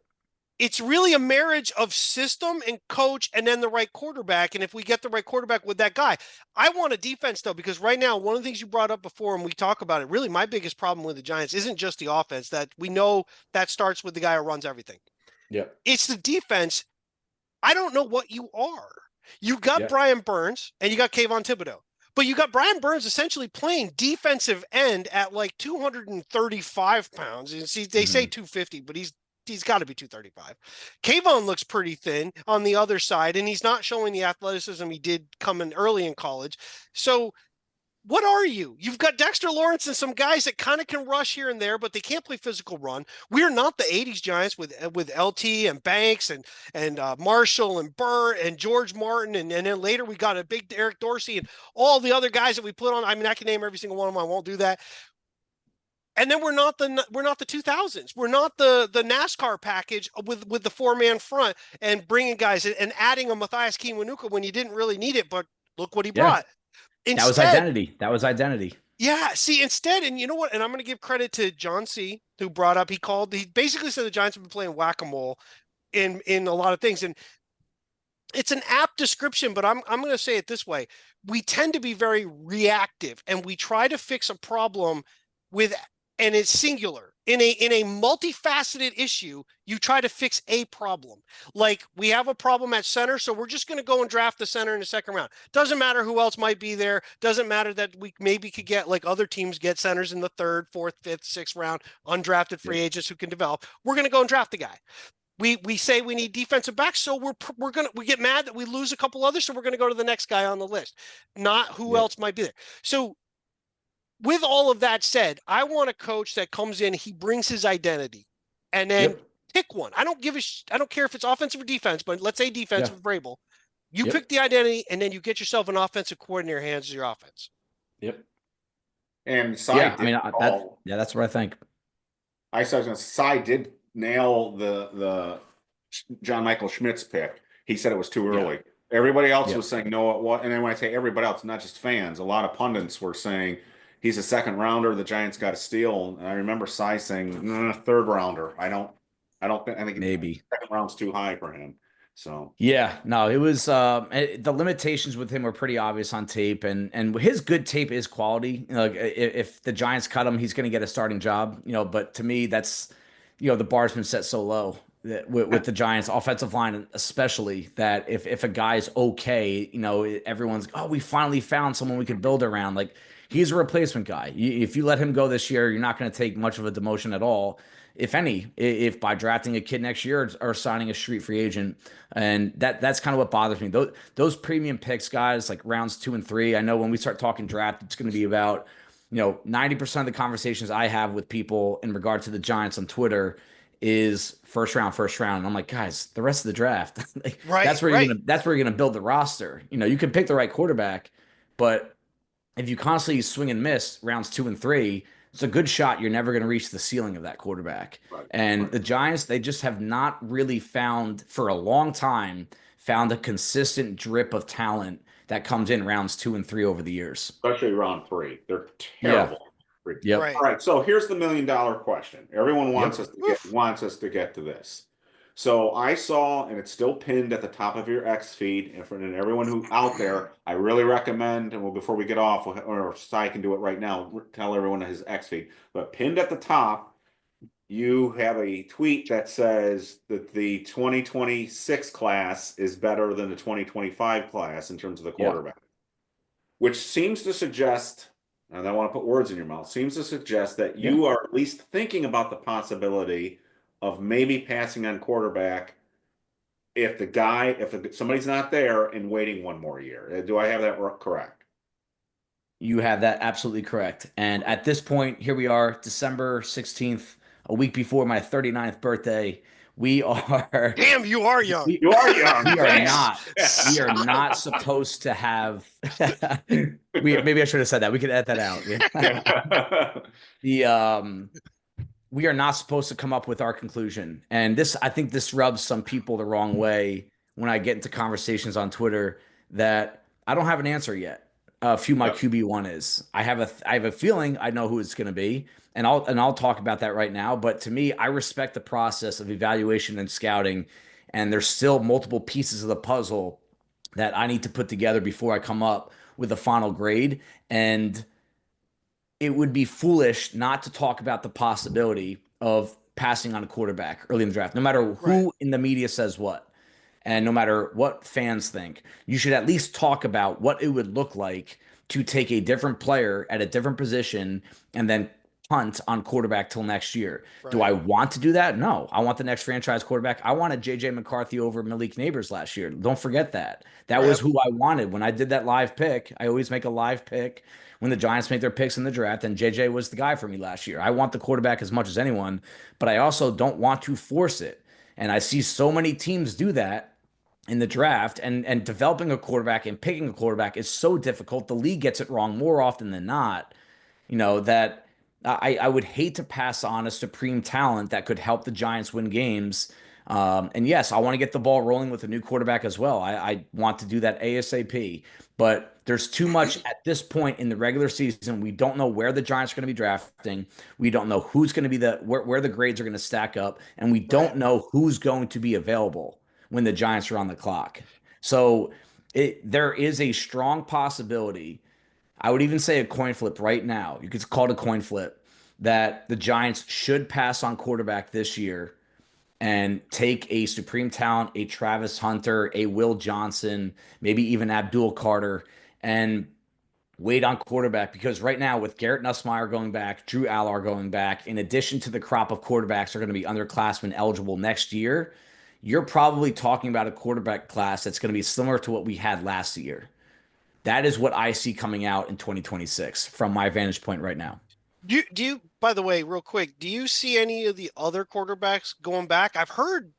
It's really a marriage of system and coach and then the right quarterback. And if we get the right quarterback with that guy, I want a defense though, because right now, one of the things you brought up before and we talk about it, really my biggest problem with the Giants isn't just the offense, that we know that starts with the guy who runs everything. Yep. It's the defense. I don't know what you are. You got Yep. Brian Burns and you got Kayvon Thibodeau, but you got Brian Burns essentially playing defensive end at like 235 pounds. And see, they say 250, but he's got to be 235. Kayvon looks pretty thin on the other side, and he's not showing the athleticism he did coming early in college. So what are you? You've got Dexter Lawrence and some guys that kind of can rush here and there, but they can't play physical run. We're not the 80s Giants with LT and Banks and Marshall and Burr and George Martin. And then later we got a big Eric Dorsey and all the other guys that we put on. I mean, I can name every single one of them. I won't do that. And then we're not the 2000s. We're not the NASCAR package with the 4-man front and bringing guys and adding a Matthias Kiwanuka when you didn't really need it. But look what he brought. Instead, that was identity. Yeah. See, instead, and you know what? And I'm going to give credit to John C., who brought up, he basically said the Giants have been playing whack-a-mole in a lot of things. And it's an apt description, but I'm going to say it this way. We tend to be very reactive and we try to fix a problem and it's singular. In a multifaceted issue, you try to fix a problem. Like we have a problem at center, so we're just going to go and draft the center in the second round. Doesn't matter who else might be there. Doesn't matter that we maybe could get, like other teams get centers in the 3rd, 4th, 5th, 6th round, undrafted free agents who can develop. We're going to go and draft the guy. We say we need defensive backs, so we get mad that we lose a couple others, so we're going to go to the next guy on the list, not who else might be there. So with all of that said, I want a coach that comes in, he brings his identity, and then pick one. I don't care if it's offensive or defense, but let's say defensive for Vrabel. You pick the identity, and then you get yourself an offensive coordinator hands your offense. Yep. And that's what I think. Cy did nail the John Michael Schmidt's pick. He said it was too early. Yeah. Everybody else was saying no, it was. And then when I say everybody else, not just fans, a lot of pundits were saying he's a second rounder. The Giants got to steal. And I remember Cy saying third rounder. I think maybe second round's too high for him. So no, it was the limitations with him were pretty obvious on tape, and his good tape is quality. Like if the Giants cut him, he's going to get a starting job. But to me, that's the bar's been set so low that with the Giants offensive line, especially, that if a guy's okay, everyone's we finally found someone we could build around. Like he's a replacement guy. If you let him go this year, you're not going to take much of a demotion at all. If any, if by drafting a kid next year or signing a street free agent. And that's kind of what bothers me. Those premium picks, guys, like rounds 2 and 3. I know when we start talking draft, it's going to be about, 90% of the conversations I have with people in regard to the Giants on Twitter is first round. And I'm like, guys, the rest of the draft, that's where you're going to build the roster. You can pick the right quarterback, but if you constantly swing and miss rounds 2 and 3, it's a good shot you're never going to reach the ceiling of that quarterback. The Giants, they just have not really found, for a long time, a consistent drip of talent that comes in rounds 2 and 3 over the years. Especially round 3. They're terrible. Yeah. Right. All right. So here's the $1 million question. Everyone wants us to get to this. So I saw, and it's still pinned at the top of your X feed, and for everyone who out there, I really recommend, and before we get off, or Cy can do it right now, tell everyone his X feed. But pinned at the top, you have a tweet that says that the 2026 class is better than the 2025 class in terms of the quarterback, which seems to suggest, and I don't want to put words in your mouth, seems to suggest that you are at least thinking about the possibility of maybe passing on quarterback if somebody's not there and waiting one more year. Do I have that correct? You have that absolutely correct. And at this point, here we are, December 16th, a week before my 39th birthday. We are. Damn, you are young. You are young. We are Thanks. not. We are not supposed to have. Maybe I should have said that. We could edit that out. Yeah. The we are not supposed to come up with our conclusion. And this, I think this rubs some people the wrong way when I get into conversations on Twitter that I don't have an answer yet. Who my QB1 is. I have a feeling I know who it's going to be, and I'll talk about that right now. But to me, I respect the process of evaluation and scouting, and there's still multiple pieces of the puzzle that I need to put together before I come up with a final grade. And it would be foolish not to talk about the possibility of passing on a quarterback early in the draft, no matter who Right. in the media says what. And no matter what fans think, you should at least talk about what it would look like to take a different player at a different position and then punt on quarterback till next year. Do I Right. want to do that? No. I want the next franchise quarterback. I wanted JJ McCarthy over Malik Neighbors last year. Don't forget that. That was Right. who I wanted. When I did that live pick, I always make a live pick when the Giants make their picks in the draft, and JJ was the guy for me last year. I want the quarterback as much as anyone, but I also don't want to force it. And I see so many teams do that in the draft, and developing a quarterback and picking a quarterback is so difficult. The league gets it wrong more often than not, that I would hate to pass on a supreme talent that could help the Giants win games. And yes, I want to get the ball rolling with a new quarterback as well. I want to do that ASAP, but there's too much at this point in the regular season. We don't know where the Giants are going to be drafting. We don't know who's going to be where the grades are going to stack up, and we don't Right. know who's going to be available when the Giants are on the clock. So there is a strong possibility. I would even say a coin flip right now. You could call it a coin flip that the Giants should pass on quarterback this year and take a supreme talent, a Travis Hunter, a Will Johnson, maybe even Abdul Carter, and wait on quarterback. Because right now, with Garrett Nussmeier going back, Drew Allar going back, in addition to the crop of quarterbacks that are going to be underclassmen eligible next year, you're probably talking about a quarterback class that's going to be similar to what we had last year. That is what I see coming out in 2026 from my vantage point right now. Do you, by the way, real quick, do you see any of the other quarterbacks going back? I've heard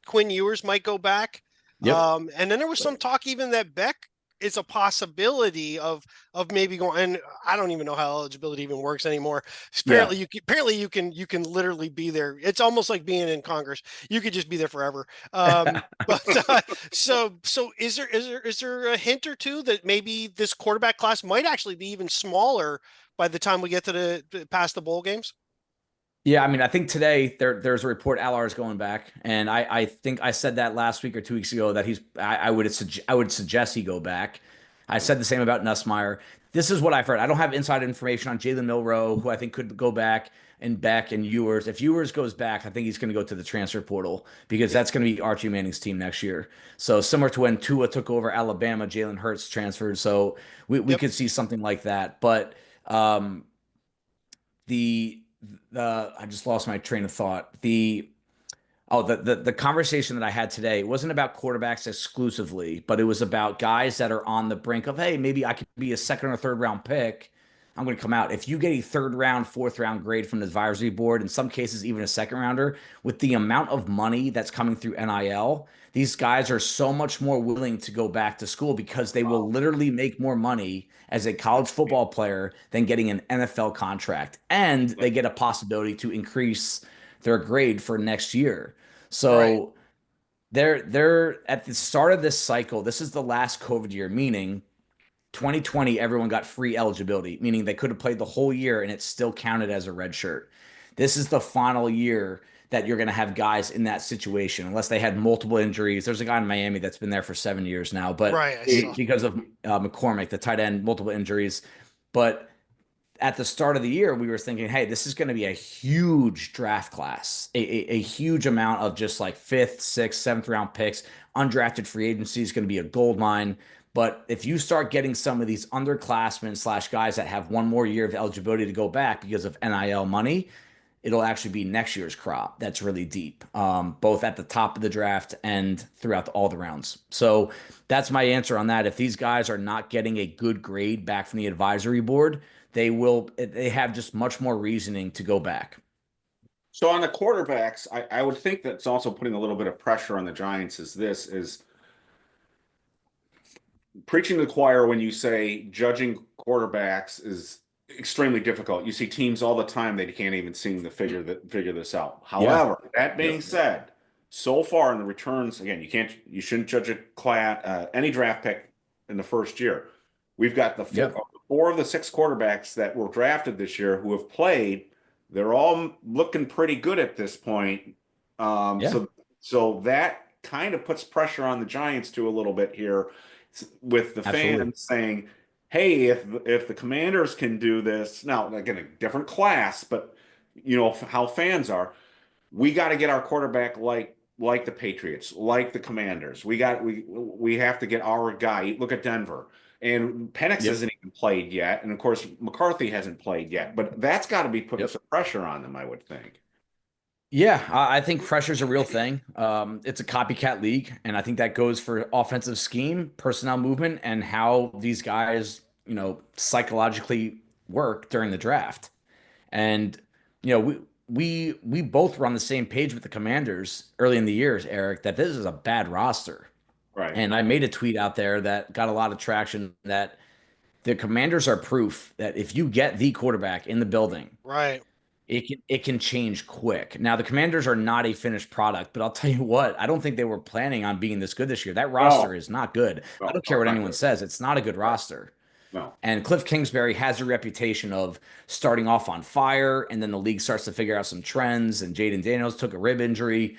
Quinn Ewers might go back. Yep. And then there was some talk even that Beck is a possibility of maybe going, and I don't even know how eligibility even works anymore. Yeah. Apparently you can literally be there. It's almost like being in Congress. You could just be there forever. But so is there a hint or two that maybe this quarterback class might actually be even smaller by the time we get to the past the bowl games? Yeah, I mean, I think today there's a report Allar is going back, and I think I said that last week or 2 weeks ago that I would suggest he go back. I said the same about Nussmeier. This is what I've heard. I don't have inside information on Jalen Milroe, who I think could go back, and Beck and Ewers. If Ewers goes back, I think he's going to go to the transfer portal because that's going to be Archie Manning's team next year. So similar to when Tua took over Alabama, Jalen Hurts transferred. So we Yep. could see something like that. But the I just lost my train of thought. The conversation that I had today wasn't about quarterbacks exclusively, but it was about guys that are on the brink of, hey, maybe I could be a second or third round pick. I'm going to come out. If you get a third round, fourth round grade from the advisory board, in some cases even a second rounder, with the amount of money that's coming through NIL, these guys are so much more willing to go back to school because they will literally make more money as a college football player than getting an NFL contract. And they get a possibility to increase their grade for next year. Right. So they're at the start of this cycle. This is the last COVID year, meaning 2020, everyone got free eligibility, meaning they could have played the whole year and it still counted as a red shirt. This is the final year that you're going to have guys in that situation, unless they had multiple injuries. There's a guy in Miami that's been there for 7 years now, but Right. I saw. because of McCormick, the tight end, multiple injuries. But at the start of the year, we were thinking, hey, this is going to be a huge draft class, a huge amount of just like fifth, sixth, seventh round picks. Undrafted free agency is going to be a gold mine. But if you start getting some of these underclassmen slash guys that have one more year of eligibility to go back because of NIL money, it'll actually be next year's crop that's really deep, both at the top of the draft and throughout all the rounds. So that's my answer on that. If these guys are not getting a good grade back from the advisory board, they have just much more reasoning to go back. So on the quarterbacks, I would think that's also putting a little bit of pressure on the Giants is preaching to the choir when you say judging quarterbacks is extremely difficult. You see teams all the time that can't even seem to figure this out. Yeah. However, that being said, so far in the returns, again, you shouldn't judge a class any draft pick in the first year. We've got the Yep. four of the six quarterbacks that were drafted this year who have played. They're all looking pretty good at this point. Yeah. So that kind of puts pressure on the Giants too a little bit here with the Absolutely. fans saying, "Hey, if the Commanders can do this now, again, a different class, but you know how fans are. We got to get our quarterback like the Patriots, like the Commanders. We have to get our guy. Look at Denver." And Penix Yep. hasn't even played yet, and of course McCarthy hasn't played yet. But that's got to be putting Yep. some pressure on them, I would think. Yeah, I think pressure's a real thing. It's a copycat league, and I think that goes for offensive scheme, personnel movement, and how these guys, psychologically work during the draft. And we both were on the same page with the Commanders early in the years, Eric, that this is a bad roster. Right. And I made a tweet out there that got a lot of traction that the Commanders are proof that if you get the quarterback in the building, Right. it can change quick. Now the Commanders are not a finished product, but I'll tell you what, I don't think they were planning on being this good this year. That roster No, is not good. I no, don't no, care it's what not anyone good. says. It's not a good Right. roster. No. And Cliff Kingsbury has a reputation of starting off on fire, and then the league starts to figure out some trends. And Jaden Daniels took a rib injury,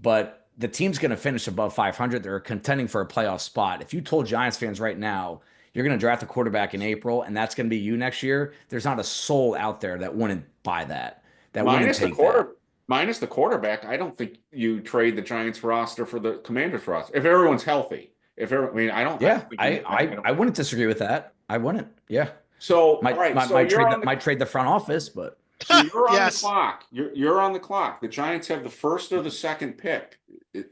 but the team's going to finish above 500. They're contending for a playoff spot. If you told Giants fans right now you're going to draft a quarterback in April, and that's going to be you next year, there's not a soul out there that wouldn't buy that, that wouldn't Minus the take that. minus the quarterback, I don't think you trade the Giants roster for the Commanders roster if everyone's healthy. I mean, I Yeah, don't think I I I, don't. I wouldn't disagree with that. I wouldn't. Yeah, So, all might right, might, so might you're trade on the the might trade the front office, but you're on the Yes. clock. You're on the clock. The Giants have the first or the second pick. Do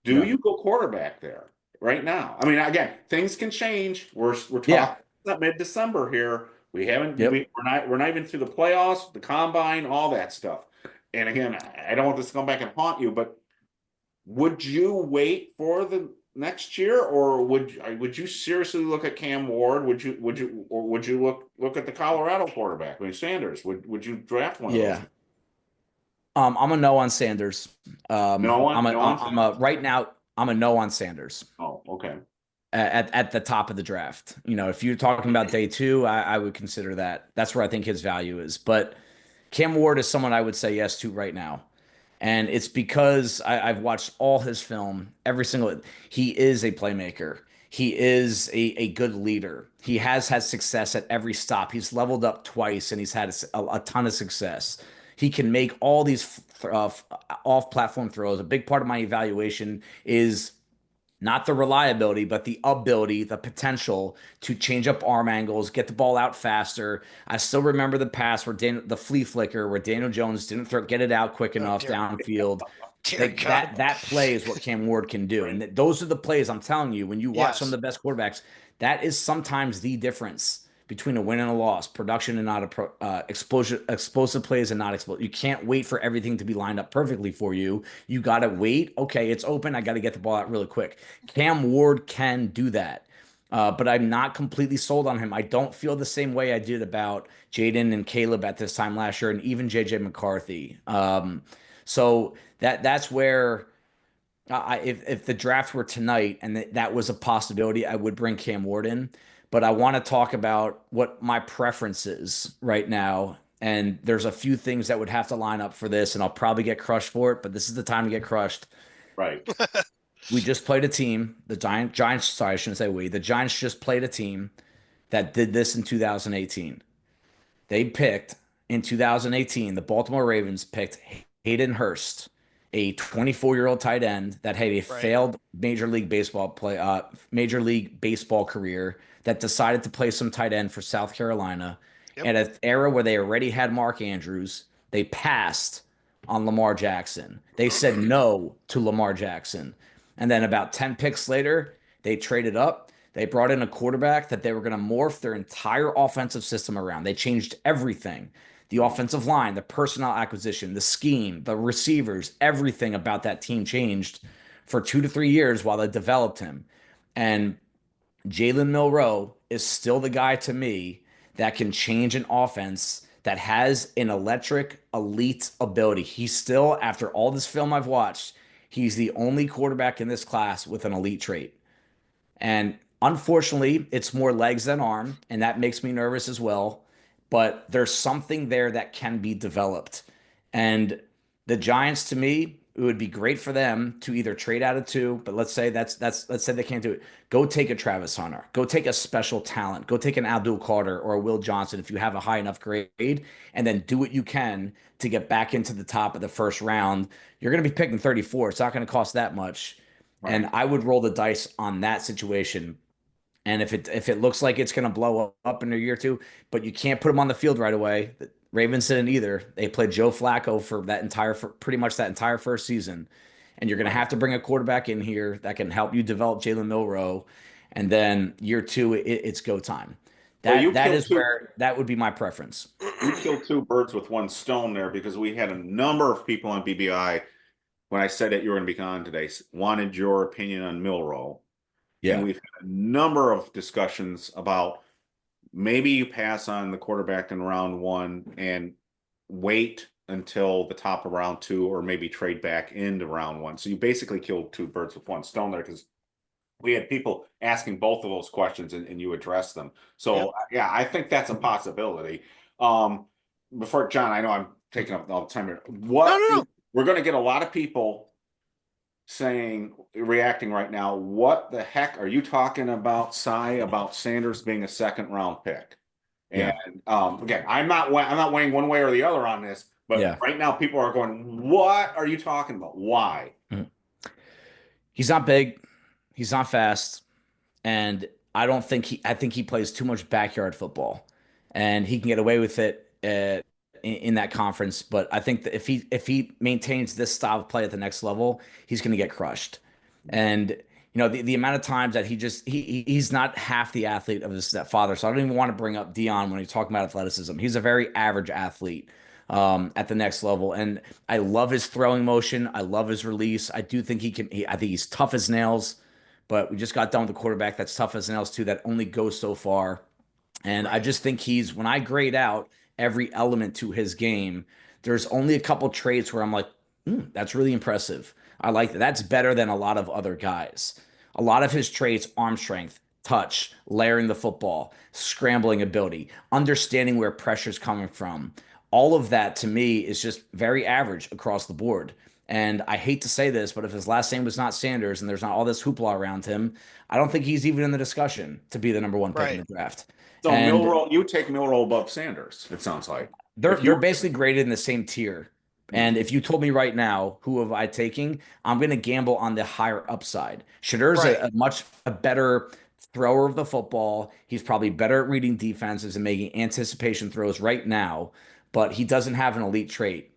yeah, you go quarterback there right now? I mean, again, things can change. We're yeah, talking mid-December here. We haven't yep. we're not even through the playoffs, the combine, all that stuff. And again, I don't want this to come back and haunt you, but would you wait for the next year, or would you seriously look at Cam Ward? Would you look at the Colorado quarterback, I mean Sanders? Would you draft one of those? Yeah. I'm a no on Sanders. No one, I'm a no one I'm a Sanders. right now I'm a no on Sanders Oh, okay. at the top of the draft. If you're talking about day two, I would consider that. That's where I think his value is. But Cam Ward is someone I would say yes to right now. And it's because I've watched all his film, every single. He is a playmaker. He is a good leader. He has had success at every stop. He's leveled up twice, and he's had a ton of success. He can make all these off-platform throws. A big part of my evaluation is not the reliability, but the ability, the potential to change up arm angles, get the ball out faster. I still remember the pass the flea flicker, where Daniel Jones didn't get it out quick Oh enough dear. downfield. Dear Like God. that play is what Cam Ward can do, and those are the plays I'm telling you. When you watch some of Yes. the best quarterbacks, that is sometimes the difference between a win and a loss, production and not explosive plays and not explosive. You can't wait for everything to be lined up perfectly for you. You got to wait. Okay, it's open. I got to get the ball out really quick. Cam Ward can do that. But I'm not completely sold on him. I don't feel the same way I did about Jaden and Caleb at this time last year, and even JJ McCarthy. So that's where if the draft were tonight and that was a possibility, I would bring Cam Ward in. But I want to talk about what my preference is right now. And there's a few things that would have to line up for this, and I'll probably get crushed for it, but this is the time to get crushed. Right. We just played a team, the Giants, sorry, I shouldn't say we. The Giants just played a team that did this in 2018. They picked in 2018, the Baltimore Ravens picked Hayden Hurst, a 24-year-old tight end that had a Right. failed Major League Baseball career that decided to play some tight end for South Carolina Yep. at an era where they already had Mark Andrews. They passed on Lamar Jackson. They said no to Lamar Jackson. And then about 10 picks later, they traded up. They brought in a quarterback that they were going to morph their entire offensive system around. They changed everything. the offensive line, the personnel acquisition, the scheme, the receivers, everything about that team changed for 2 to 3 years while they developed him. And Jalen Milroe is still the guy to me that can change an offense that has an electric, elite ability. He's still, after all this film I've watched, he's the only quarterback in this class with an elite trait. And unfortunately, it's more legs than arm, and that makes me nervous as well. But there's something there that can be developed. And the Giants, to me, it would be great for them to either trade out of two, but let's say let's say they can't do it. Go take a Travis Hunter, go take a special talent, go take an Abdul Carter or a Will Johnson if you have a high enough grade, and then do what you can to get back into the top of the first round. You're going to be picking 34. It's not going to cost that much. Right. And I would roll the dice on that situation. And if it looks like it's going to blow up in a year or two, but you can't put them on the field right away. The Ravens didn't either. They played Joe Flacco for pretty much that entire first season. And you're going to have to bring a quarterback in here that can help you develop Jalen Milroe. And then year two, it's go time. That would be my preference. You killed two birds with one stone there, because we had a number of people on BBI, when I said that you were going to be on today, wanted your opinion on Milroe. Yeah. And we've had a number of discussions about maybe you pass on the quarterback in round one and wait until the top of round two, or maybe trade back into round one. So you basically killed two birds with one stone there, because we had people asking both of those questions, and you addressed them. So yeah, I think that's a possibility. Before John, I know I'm taking up all the time here. No. We're going to get a lot of people reacting right now. What the heck are you talking about, Cy, about Sanders being a second round pick? And again, I'm not weighing one way or the other on this, but right now people are going, what are you talking about? Why? He's not big, he's not fast, and I think he plays too much backyard football, and he can get away with it in that conference. But I think that if he maintains this style of play at the next level, he's going to get crushed. And the amount of times that he's not half the athlete of his stepfather. So I don't even want to bring up Dion when he's talking about athleticism. He's a very average athlete at the next level. And I love his throwing motion. I love his release. I do think I think he's tough as nails, but we just got done with a quarterback that's tough as nails too, that only goes so far. And I just think when I grade out every element to his game, there's only a couple traits where I'm like, that's really impressive. I like that. That's better than a lot of other guys. A lot of his traits: arm strength, touch, layering the football, scrambling ability, understanding where pressure's coming from. All of that to me is just very average across the board. And I hate to say this, but if his last name was not Sanders and there's not all this hoopla around him, I don't think he's even in the discussion to be the number one pick in the draft. So Milroe, you take Milroe above Sanders, it sounds like. They're basically graded in the same tier. And if you told me right now, who have I taking, I'm going to gamble on the higher upside. Sheduer's a better thrower of the football. He's probably better at reading defenses and making anticipation throws right now, but he doesn't have an elite trait.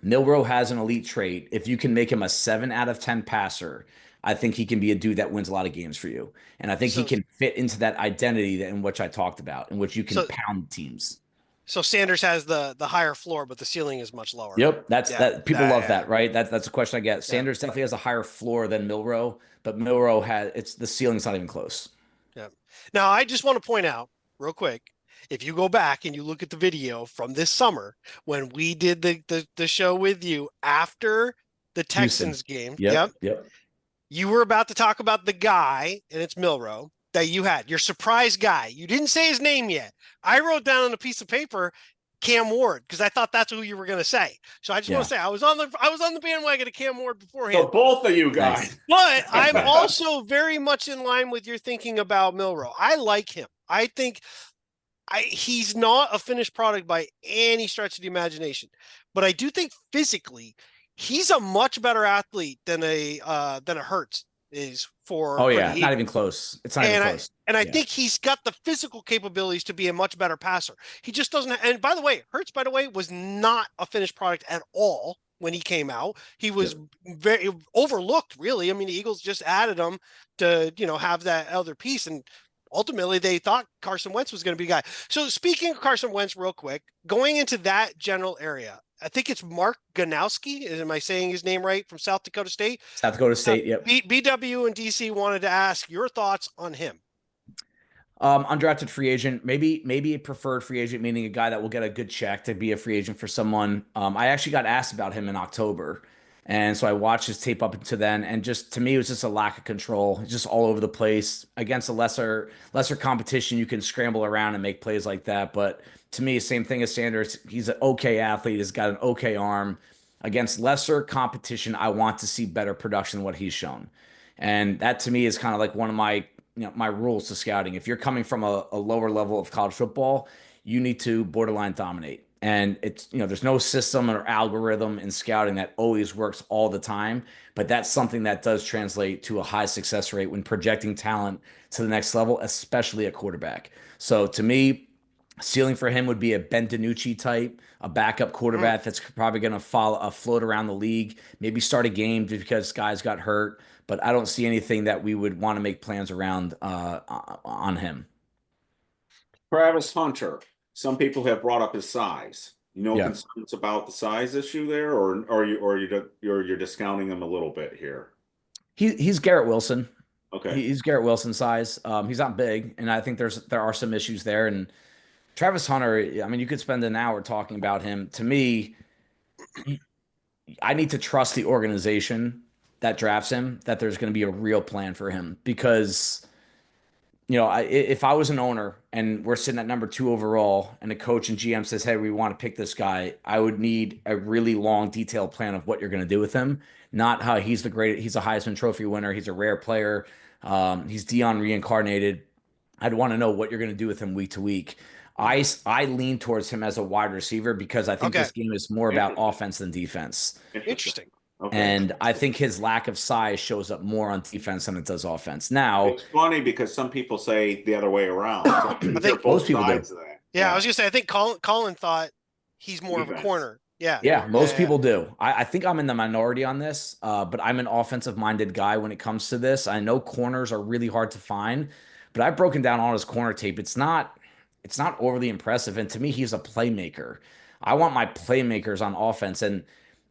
Milroe has an elite trait. If you can make him a 7 out of 10 passer, I think he can be a dude that wins a lot of games for you. And I think he can fit into that identity in which I talked about, in which you can pound teams. So Sanders has the higher floor, but the ceiling is much lower. Yep, that people love that, right? That's a question I get. Sanders definitely has a higher floor than Milroe, but Milroe the ceiling's not even close. Yeah. Now I just want to point out real quick, if you go back and you look at the video from this summer when we did the show with you after the Texans game, yep, you were about to talk about the guy, and it's Milroe, that you had, your surprise guy. You didn't say his name yet. I wrote down on a piece of paper Cam Ward, because I thought that's who you were going to say. So I just want to say I was on the bandwagon of Cam Ward beforehand. So both of you guys. Nice. But I'm also very much in line with your thinking about Milroe. I like him. I think he's not a finished product by any stretch of the imagination, but I do think physically he's a much better athlete than a Hurts is for. Oh yeah, not even close. It's not even close. I think he's got the physical capabilities to be a much better passer. He just doesn't. And by the way, Hurts, was not a finished product at all when he came out. He was very overlooked, really. I mean, the Eagles just added him to have that other piece, and ultimately they thought Carson Wentz was going to be a guy. So speaking of Carson Wentz real quick, going into that general area, I think it's Mark Ganowski. Am I saying his name right? From South Dakota State? South Dakota State, yep. BW and DC wanted to ask your thoughts on him. Undrafted free agent, maybe a preferred free agent, meaning a guy that will get a good check to be a free agent for someone. I actually got asked about him in October, and so I watched his tape up until then, and just to me, it was just a lack of control. It's just all over the place against a lesser competition. You can scramble around and make plays like that, but to me, same thing as Sanders. He's an okay athlete. He's got an okay arm. Against lesser competition, I want to see better production than what he's shown, and that to me is kind of like one of my my rules to scouting. If you're coming from a lower level of college football, you need to borderline dominate. And it's, there's no system or algorithm in scouting that always works all the time, but that's something that does translate to a high success rate when projecting talent to the next level, especially at quarterback. So to me, ceiling for him would be a Ben DiNucci type, a backup quarterback that's probably going to follow a float around the league, maybe start a game just because guys got hurt. But I don't see anything that we would want to make plans around on him. Travis Hunter. Some people have brought up his size. Yeah. Concerns about the size issue there, or you're discounting him a little bit here? He's Garrett Wilson. Okay. He's Garrett Wilson size. He's not big, and I think there are some issues there. And Travis Hunter, I mean, you could spend an hour talking about him. To me, I need to trust the organization that drafts him, that there's going to be a real plan for him. Because, if I was an owner and we're sitting at number 2 overall and the coach and GM says, hey, we want to pick this guy, I would need a really long, detailed plan of what you're going to do with him. Not how he's a Heisman Trophy winner. He's a rare player. He's Dion reincarnated. I'd want to know what you're going to do with him week to week. I lean towards him as a wide receiver because I think this game is more about offense than defense. Interesting. Okay. And I think his lack of size shows up more on defense than it does offense. Now, it's funny because some people say the other way around. So I think most people do. Yeah, I was gonna say I think Colin thought he's more of a corner. Yeah, most people do. I think I'm in the minority on this, but I'm an offensive-minded guy when it comes to this. I know corners are really hard to find, but I've broken down all his corner tape. It's not overly impressive, and to me, he's a playmaker. I want my playmakers on offense, and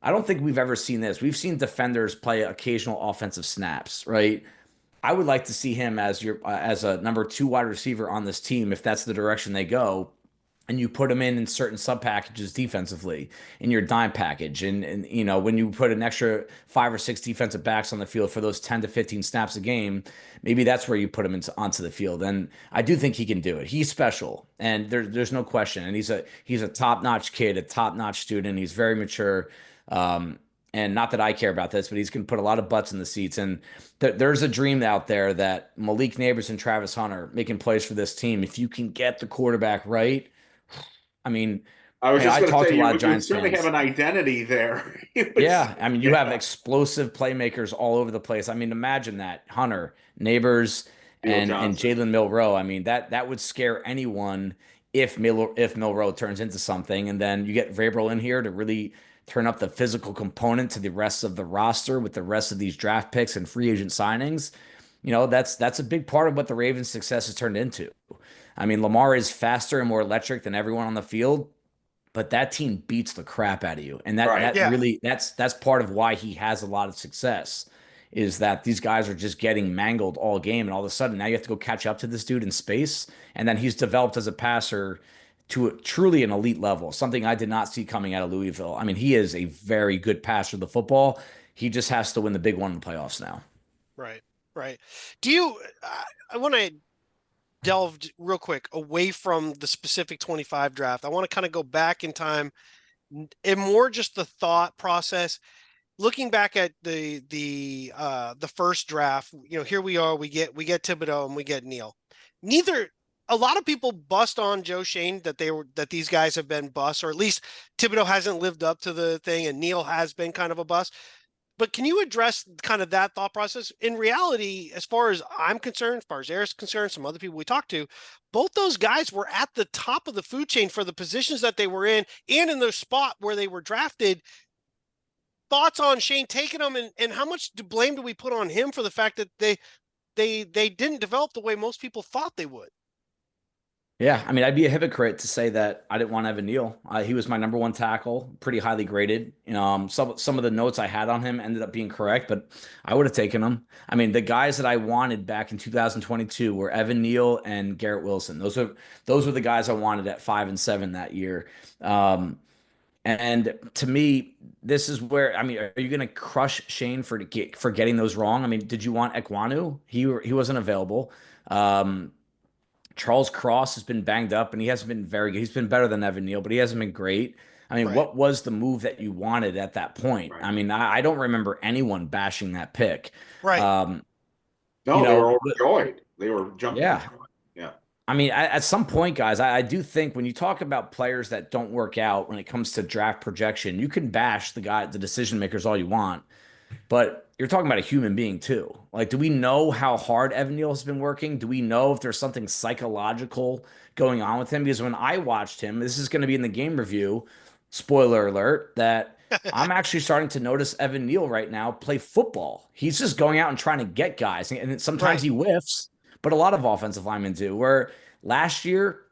I don't think we've ever seen this. We've seen defenders play occasional offensive snaps, right? I would like to see him as a number 2 wide receiver on this team if that's the direction they go, and you put him in certain sub packages defensively in your dime package, and when you put an extra 5 or 6 defensive backs on the field for those 10 to 15 snaps a game, maybe that's where you put him onto the field. And I do think he can do it. He's special, and there's no question. And he's a top-notch kid, a top-notch student. He's very mature. And not that I care about this, but he's going to put a lot of butts in the seats. And there's a dream out there that Malik Neighbors and Travis Hunter making plays for this team. If you can get the quarterback right, I mean, I talked to a lot of Giants fans. You certainly have an identity there. You have explosive playmakers all over the place. I mean, imagine that. Hunter, Neighbors, and Jalen Milroe. I mean, that would scare anyone if Milroe turns into something. And then you get Vrabel in here to really turn up the physical component to the rest of the roster with the rest of these draft picks and free agent signings. That's a big part of what the Ravens' success has turned into. I mean, Lamar is faster and more electric than everyone on the field, but that team beats the crap out of you. And that's part of why he has a lot of success, is that these guys are just getting mangled all game. And all of a sudden now you have to go catch up to this dude in space. And then he's developed as a passer to truly an elite level, something I did not see coming out of Louisville. I mean, he is a very good passer of the football. He just has to win the big one in the playoffs now. Right. Do you, I want to delve real quick away from the specific 25 draft. I want to kind of go back in time and more just the thought process. Looking back at the first draft, here we are, we get Thibodeau and we get Neal. A lot of people bust on Joe Schoen that these guys have been busts, or at least Thibodeau hasn't lived up to the thing and Neal has been kind of a bust. But can you address kind of that thought process? In reality, as far as I'm concerned, as far as Eric's concerned, some other people we talked to, both those guys were at the top of the food chain for the positions that they were in and in the spot where they were drafted. Thoughts on Schoen taking them, and how much blame do we put on him for the fact that they didn't develop the way most people thought they would. Yeah, I mean, I'd be a hypocrite to say that I didn't want Evan Neal. He was my number one tackle, pretty highly graded. Some of the notes I had on him ended up being correct, but I would have taken him. I mean, the guys that I wanted back in 2022 were Evan Neal and Garrett Wilson. Those were the guys I wanted at 5 and 7 that year. And to me, this is where, I mean, are you going to crush Shane for getting those wrong? I mean, did you want Ekwonu? He wasn't available. Charles Cross has been banged up and he hasn't been very good. He's been better than Evan Neal, but he hasn't been great. I mean, Right. what was the move that you wanted at that point? Right. I mean, I don't remember anyone bashing that pick. Right. No, You they know, were overjoyed. They were jumping. Yeah. for joy. Yeah. I mean, at some point, guys, I do think when you talk about players that don't work out when it comes to draft projection, you can bash the decision makers all you want, but you're talking about a human being too. Like, do we know how hard Evan Neal has been working? Do we know if there's something psychological going on with him? Because when I watched him, this is going to be in the game review, spoiler alert, that I'm actually starting to notice Evan Neal right now play football. He's just going out and trying to get guys. And sometimes he whiffs, but a lot of offensive linemen do. Where last year,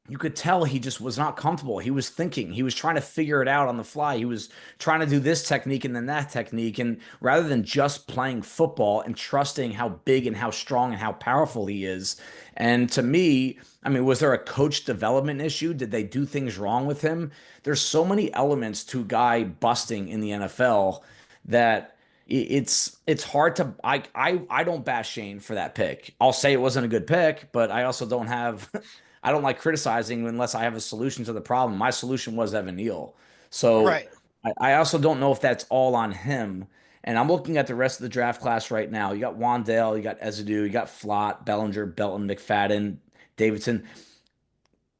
you could tell he just was not comfortable. He was thinking. He was trying to figure it out on the fly. He was trying to do this technique and then that technique. And rather than just playing football and trusting how big and how strong and how powerful he is. And to me, I mean, was there a coach development issue? Did they do things wrong with him? There's so many elements to a guy busting in the NFL that it's hard to I don't bash Shane for that pick. I'll say it wasn't a good pick, but I also don't have I don't like criticizing unless I have a solution to the problem. My solution was Evan Neal. So Right. I also don't know if that's all on him. And I'm looking at the rest of the draft class right now. You got Wandale, you got Ezadu, you got Flott, Bellinger, Belton, McFadden, Davidson.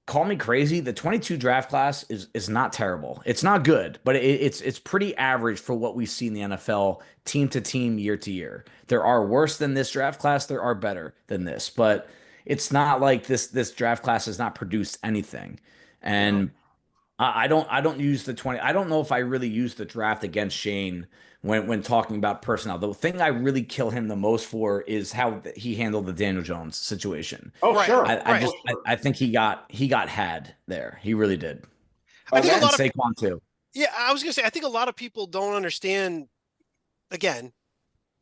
Call me crazy. The 22 draft class is not terrible. It's not good, but it's pretty average for what we see in the NFL, team to team, year to year. There are worse than this draft class. There are better than this, but it's not like this draft class has not produced anything. And I don't use the 20. I don't know if I really use the draft against Shane when talking about personnel. The thing I really kill him the most for is how he handled the Daniel Jones situation. Oh, Right. sure. I think he got had there. He really did. I think a And lot of Saquon too. Yeah, I was gonna say I think a lot of people don't understand. Again,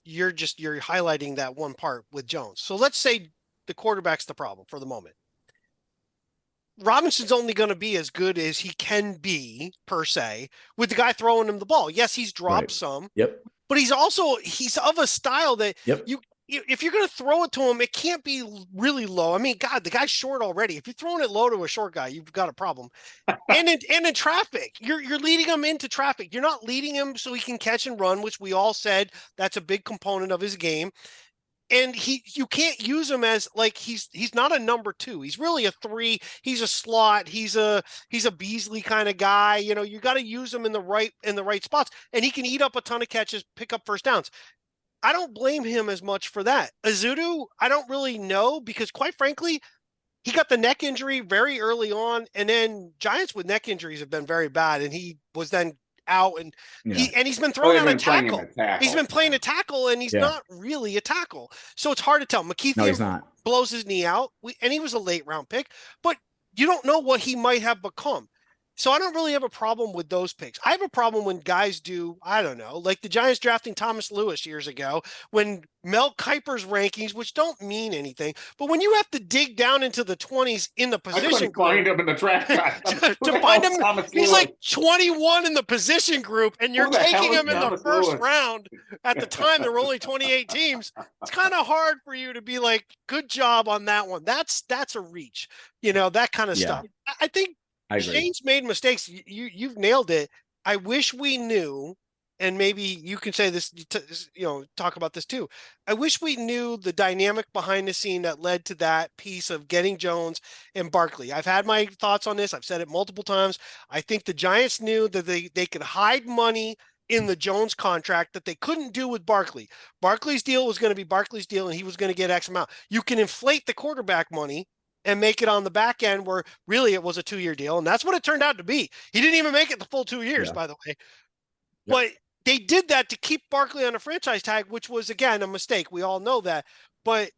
you're highlighting that one part with Jones. So let's say the quarterback's the problem for the moment. Robinson's only going to be as good as he can be per se with the guy throwing him the ball. Yes, he's dropped Right. some, Yep. but he's of a style that Yep. if you're going to throw it to him, it can't be really low. I mean, God, the guy's short already. If you're throwing it low to a short guy, you've got a problem. and in traffic, you're leading him into traffic. You're not leading him so he can catch and run, which we all said that's a big component of his game. And you can't use him as like he's not a number 2. He's really a 3. He's a slot. He's a Beasley kind of guy. You know, you got to use him in the right spots, and he can eat up a ton of catches, pick up first downs. I don't blame him as much for that. Ezeudu, I don't really know because quite frankly, he got the neck injury very early on, and then Giants with neck injuries have been very bad, and he was then out, and he's been thrown out of tackle. He's been playing a tackle, and he's not really a tackle. So it's hard to tell. He's not. Blows his knee out, and he was a late round pick, but you don't know what he might have become. So I don't really have a problem with those picks. I have a problem when guys do, I don't know, like the Giants drafting Thomas Lewis years ago, when Mel Kiper's rankings, which don't mean anything, but when you have to dig down into the 20s in the position group, find him in the draft to find him, he's like 21 in the position group, and you're taking him in the first round. At the time, there were only 28 teams. It's kind of hard for you to be like, good job on that one. That's a reach, you know, that kind of stuff. I think Shane's made mistakes. You've nailed it. I wish we knew, and maybe you can say this, talk about this too. I wish we knew the dynamic behind the scene that led to that piece of getting Jones and Barkley. I've had my thoughts on this. I've said it multiple times. I think the Giants knew that they could hide money in the Jones contract that they couldn't do with Barkley. Barkley's deal was going to be Barkley's deal, and he was going to get X amount. You can inflate the quarterback money and make it on the back end where really it was a 2-year deal. And that's what it turned out to be. He didn't even make it the full 2 years, by the way. But they did that to keep Barkley on a franchise tag, which was, again, a mistake. We all know that. But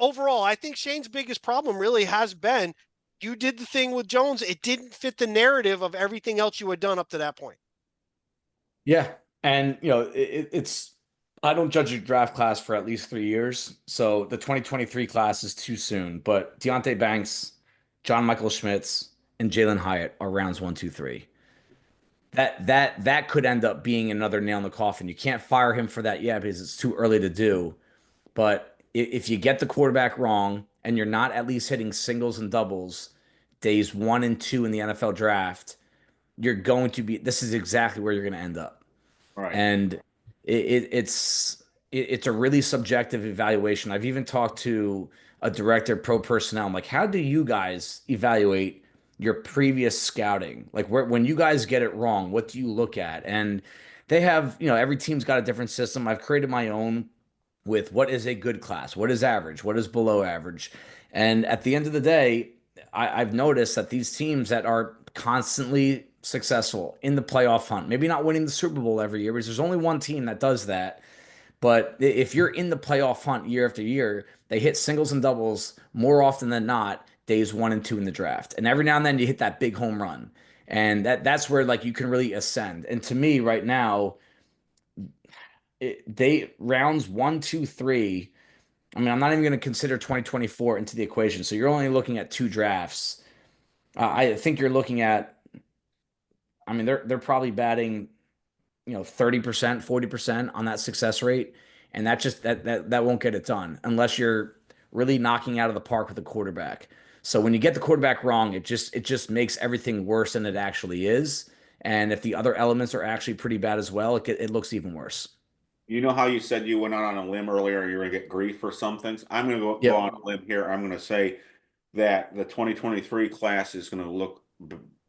overall, I think Shane's biggest problem really has been you did the thing with Jones. It didn't fit the narrative of everything else you had done up to that point. Yeah. And, it's, I don't judge a draft class for at least 3 years. So the 2023 class is too soon. But Deontay Banks, John Michael Schmitz, and Jalen Hyatt are rounds 1, 2, 3. That could end up being another nail in the coffin. You can't fire him for that yet because it's too early to do. But if you get the quarterback wrong and you're not at least hitting singles and doubles days 1 and 2 in the NFL draft, you're going to be, this is exactly where you're going to end up. Right. And it's a really subjective evaluation. I've even talked to a director of pro personnel. I'm like, how do you guys evaluate your previous scouting? Like, when you guys get it wrong, what do you look at? And they have, every team's got a different system. I've created my own with what is a good class, what is average, what is below average. And at the end of the day, I've noticed that these teams that are constantly successful in the playoff hunt, maybe not winning the Super Bowl every year, because there's only one team that does that. But if you're in the playoff hunt year after year, they hit singles and doubles more often than not, days 1 and 2 in the draft. And every now and then you hit that big home run. And that's where like you can really ascend. And to me, right now, they rounds 1, 2, 3. I mean, I'm not even going to consider 2024 into the equation. So you're only looking at 2 drafts. I think you're looking at. I mean, they're probably batting, 30%, 40% on that success rate, and that just that won't get it done unless you're really knocking out of the park with a quarterback. So when you get the quarterback wrong, it just makes everything worse than it actually is. And if the other elements are actually pretty bad as well, it looks even worse. You know how you said you went out on a limb earlier, you're going to get grief for some things? I'm going to go Yep, on a limb here. I'm going to say that the 2023 class is going to look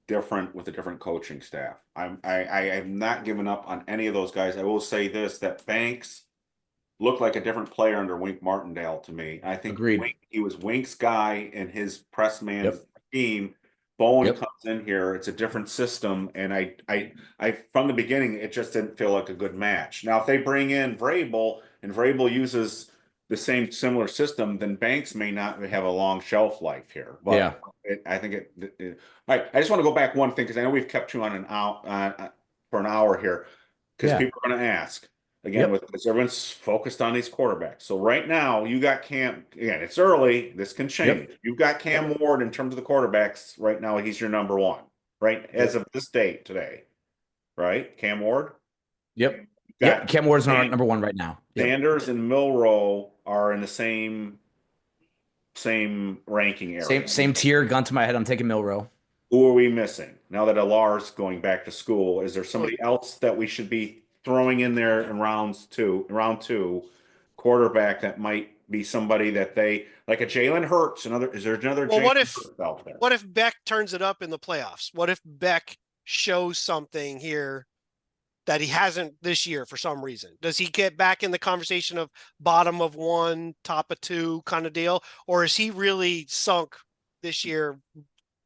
different with a different coaching staff. I have not given up on any of those guys. I will say this, that Banks looked like a different player under Wink Martindale to me. I think agreed. He was Wink's guy in his press man Yep, scheme. Bowen yep. comes in here. It's a different system, and I from the beginning, it just didn't feel like a good match. Now, if they bring in Vrabel and Vrabel uses the same similar system, then Banks may not have a long shelf life here. Yeah, But I think all right, I just want to go back one thing because I know we've kept you on an hour for an hour here because yeah, people are going to ask again yep, with because everyone's focused on these quarterbacks. So right now you got Cam. Again, it's early. This can yep, change. You've got Cam yep, Ward in terms of the quarterbacks right now. He's your number one, right? As yep, of this date today, right? Cam Ward. yep, You've yep. got Cam Ward's number one right now. Yep. Sanders and Milrow are in the same ranking Same area. same tier. Gun to my head. I'm taking Milrow. Who are we missing now that Allar's going back to school? Is there Well, somebody else that we should be throwing in there in round two, quarterback that might be somebody that they like a Jalen Hurts? Is there another well, Jalen Hurts out there? what if Beck turns it up in the playoffs? What if Beck shows something here that he hasn't this year for some reason? Does he get back in the conversation of bottom of one, top of two kind of deal? Or is he really sunk this year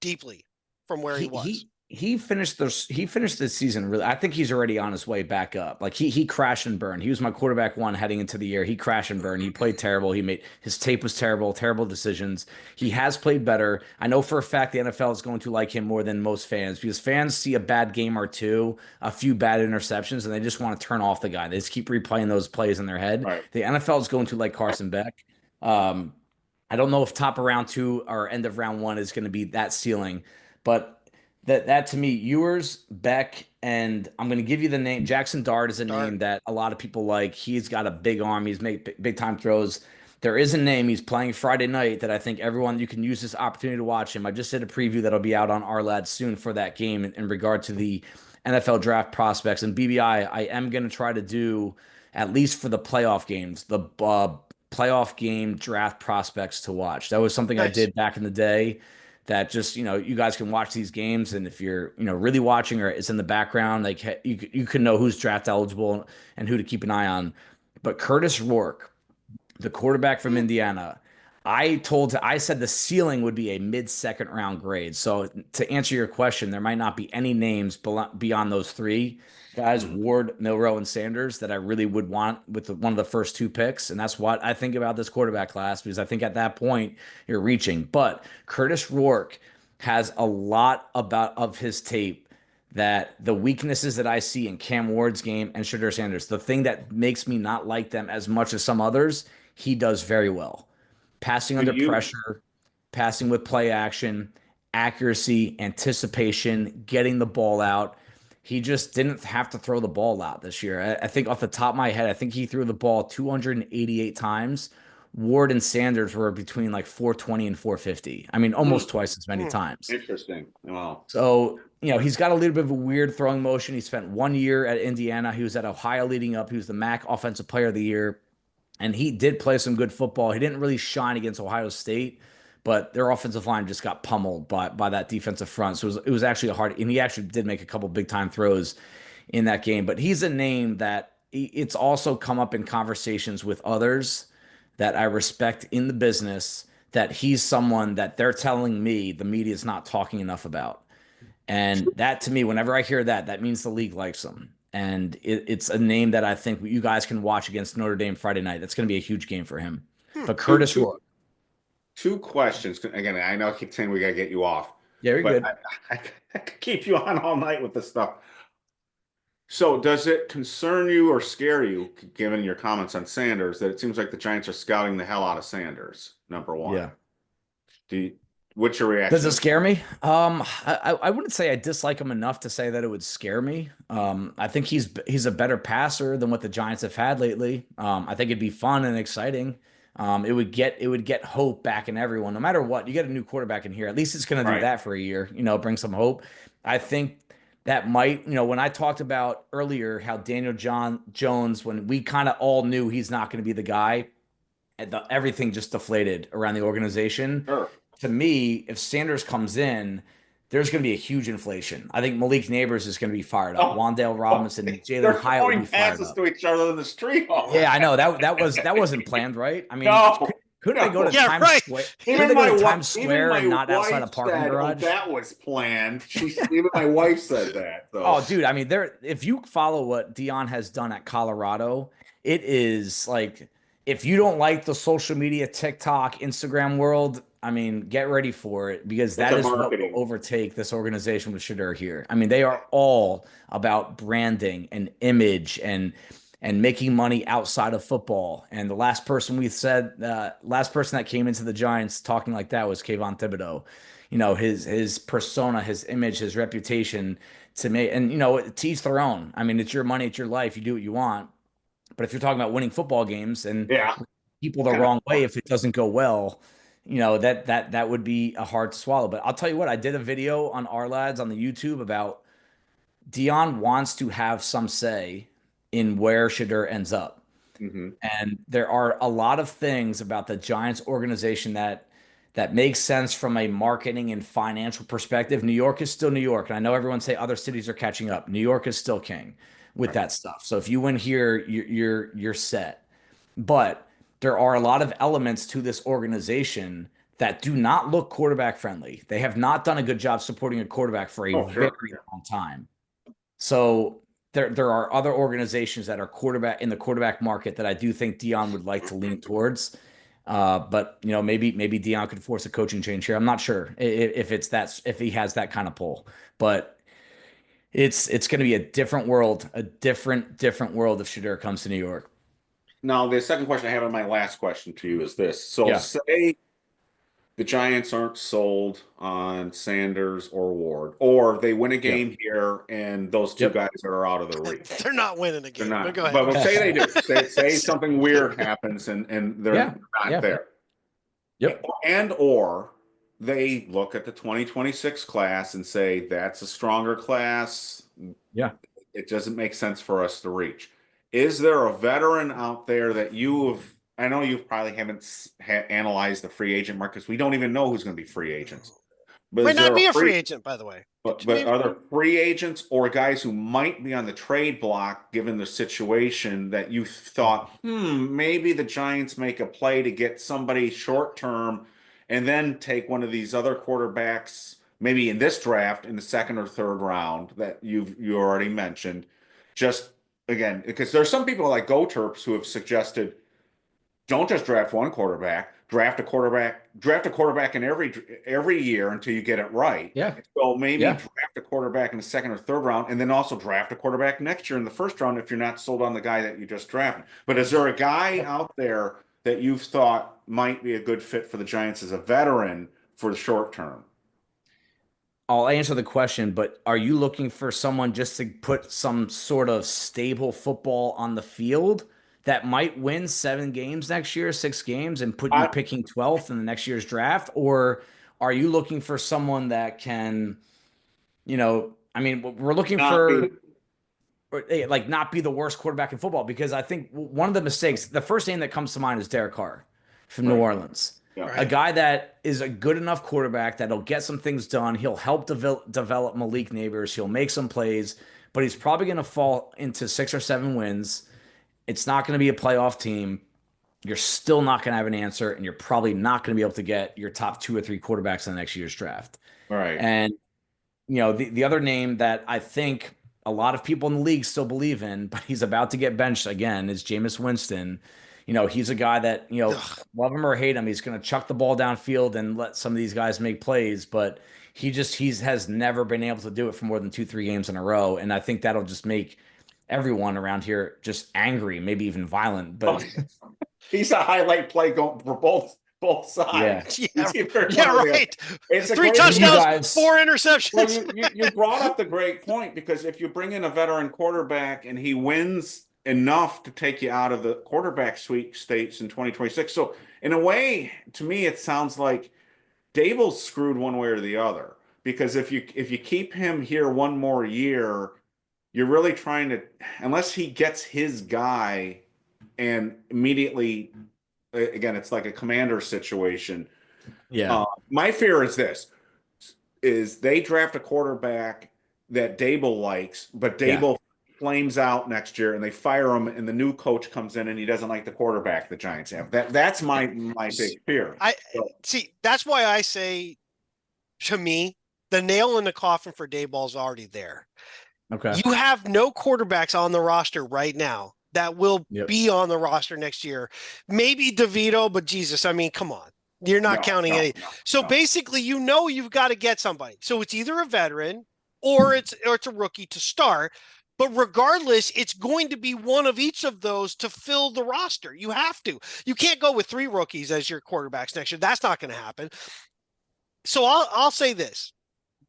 deeply from where he he was? he he finished this season really. I think he's already on his way back up. Like he crashed and burned. He was my quarterback one heading into the year. He crashed and burned. He played terrible. He made his tape was terrible, terrible decisions. He has played better. I know for a fact the NFL is going to like him more than most fans because fans see a bad game or two, a few bad interceptions, and they just want to turn off the guy. They just keep replaying those plays in their head. Right. The NFL is going to like Carson Beck. Um, I don't know if top of round two or end of round one is going to be that ceiling, but that to me, Ewers, Beck, and I'm going to give you the name. Jackson Dart is a Dart. name that a lot of people like. He's got a big arm. He's made big time throws. There is a name he's playing Friday night that I think everyone you can use this opportunity to watch him. I just did a preview that'll be out on Ourlads soon for that game in regard to the NFL draft prospects and BBI. I am going to try to do at least for the playoff games the playoff game draft prospects to watch. That was something I Nice. did back in the day that just you guys can watch these games and if you're really watching or it's in the background like you can know who's draft eligible and who to keep an eye on. But Curtis Rourke, the quarterback from Indiana, I said the ceiling would be a mid-second round grade. So to answer your question, there might not be any names beyond those three guys, Ward, Milroe, and Sanders, that I really would want with one of the first two picks. And that's what I think about this quarterback class, because I think at that point you're reaching. But Curtis Rourke has a lot of his tape that the weaknesses that I see in Cam Ward's game and Sheduer Sanders, the thing that makes me not like them as much as some others, he does very well. Passing under pressure, passing with play action, accuracy, anticipation, getting the ball out. He just didn't have to throw the ball out this year. I think off the top of my head, I think he threw the ball 288 times. Ward and Sanders were between like 420 and 450. I mean, almost twice as many times. Interesting. Wow. So, he's got a little bit of a weird throwing motion. He spent 1 year at Indiana. He was at Ohio leading up. He was the MAC Offensive Player of the Year. And he did play some good football. He didn't really shine against Ohio State, but their offensive line just got pummeled by that defensive front. So it was actually and he actually did make a couple big time throws in that game. But he's a name that it's also come up in conversations with others that I respect in the business, that he's someone that they're telling me the media is not talking enough about. And that, to me, whenever I hear that, that means the league likes him. And it's a name that I think you guys can watch against Notre Dame Friday night. That's going to be a huge game for him. But Curtis Rourke. Two questions. Again, I know I keep saying we got to get you off. Yeah, you're good. I could keep you on all night with this stuff. So does it concern you or scare you, given your comments on Sanders, that it seems like the Giants are scouting the hell out of Sanders, number one? Yeah. What's your reaction? Does it scare me? I wouldn't say I dislike him enough to say that it would scare me. I think he's a better passer than what the Giants have had lately. I think it'd be fun and exciting. It would get hope back in everyone, no matter what. You get a new quarterback in here, at least it's going to do that for a year. Bring some hope. I think that might, when I talked about earlier how Daniel Jones, when we kind of all knew he's not going to be the guy, everything just deflated around the organization. Sure. To me, if Sanders comes in, there's going to be a huge inflation. I think Malik Neighbors is going to Wandale Robinson, Jalen Hyatt will be fired up. To each other in the street. Yeah, I know that wasn't planned, right? I mean, no. couldn't they go to Times Square? Couldn't they go to Times Square and not outside a parking garage? That was planned. Even my wife said that. So. Oh, dude, I mean, if you follow what Deion has done at Colorado, it is like, if you don't like the social media, TikTok, Instagram world, I mean, get ready for it, because that is what will overtake this organization with Sheduer here. I mean, they are all about branding and image and making money outside of football. And the last person last person that came into the Giants talking like that was Kayvon Thibodeau. His persona, his image, his reputation to me, and to each their own. I mean, it's your money, it's your life. You do what you want. But if you're talking about winning football games and people the wrong way, if it doesn't go well, that would be hard to swallow. But I'll tell you what, I did a video on Ourlads on the YouTube about Deion wants to have some say in where Sheduer ends up. Mm-hmm. And there are a lot of things about the Giants organization that makes sense from a marketing and financial perspective. New York is still New York. And I know everyone say other cities are catching up. New York is still king with that stuff. So if you win here, you're set. But there are a lot of elements to this organization that do not look quarterback friendly. They have not done a good job supporting a quarterback for a very long time. So there are other organizations that are in the quarterback market that I do think Deion would like to lean towards. But maybe Deion could force a coaching change here. I'm not sure if he has that kind of pull, but it's going to be a different world, a different world if Sheduer comes to New York. Now, the second question I have, and my last question to you, is this. So say the Giants aren't sold on Sanders or Ward, or they win a game here and those two guys are out of the race. They're not winning a game. They're not. But go ahead. But say they do. Say something weird happens and they're not there. Yep. Or they look at the 2026 class and say, that's a stronger class. Yeah. It doesn't make sense for us to reach. Is there a veteran out there that I know you probably haven't analyzed the free agent market, because we don't even know who's going to be free agents. But Might is there not be a free free agent, by the way. but Maybe- are there free agents or guys who might be on the trade block given the situation that you thought, maybe the Giants make a play to get somebody short term and then take one of these other quarterbacks, maybe in this draft in the second or third round that you already mentioned. Just again, because there's some people like Go Terps who have suggested don't just draft one quarterback, draft a quarterback in every year until you get it right. Yeah. So maybe Yeah. draft a quarterback in the second or third round, and then also draft a quarterback next year in the first round if you're not sold on the guy that you just drafted. But is there a guy out there that you've thought might be a good fit for the Giants as a veteran for the short term? I'll answer the question, but are you looking for someone just to put some sort of stable football on the field that might win 7 games next year, 6 games, and put you picking 12th in the next year's draft? Or are you looking for someone that can, I mean, we're looking for like not be the worst quarterback in football, because I think one of the mistakes, the first name that comes to mind is Derek Carr from New Orleans. Yeah. A guy that is a good enough quarterback that'll get some things done. He'll help develop Malik Neighbors. He'll make some plays, but he's probably going to fall into 6 or 7 wins. It's not going to be a playoff team. You're still not going to have an answer, and you're probably not going to be able to get your top 2 or 3 quarterbacks in the next year's draft. Right. And, the other name that I think a lot of people in the league still believe in, but he's about to get benched again, is Jameis Winston. He's a guy that, love him or hate him, he's going to chuck the ball downfield and let some of these guys make plays, but he has never been able to do it for more than 2-3 games in a row. And I think that'll just make everyone around here just angry, maybe even violent. But he's a highlight play going for both sides. Yeah, right. It's 3 touchdowns, 4 interceptions. Well, you brought up the great point, because if you bring in a veteran quarterback and he wins enough to take you out of the quarterback sweepstakes in 2026. So in a way, to me, it sounds like Daboll's screwed one way or the other, because if you keep him here one more year, you're really trying to, unless he gets his guy and immediately, again, it's like a commander situation. Yeah. My fear is this, is they draft a quarterback that Daboll likes, but Daboll flames out next year and they fire him, and the new coach comes in and he doesn't like the quarterback the Giants have. That's my big fear. See, that's why I say, to me, the nail in the coffin for Daboll's already there. Okay. You have no quarterbacks on the roster right now that will be on the roster next year. Maybe DeVito, but Jesus, I mean, come on. You're not counting any. So basically, you've got to get somebody. So it's either a veteran or it's a rookie to start. But regardless, it's going to be one of each of those to fill the roster. You have to. You can't go with 3 rookies as your quarterbacks next year. That's not going to happen. So I'll say this.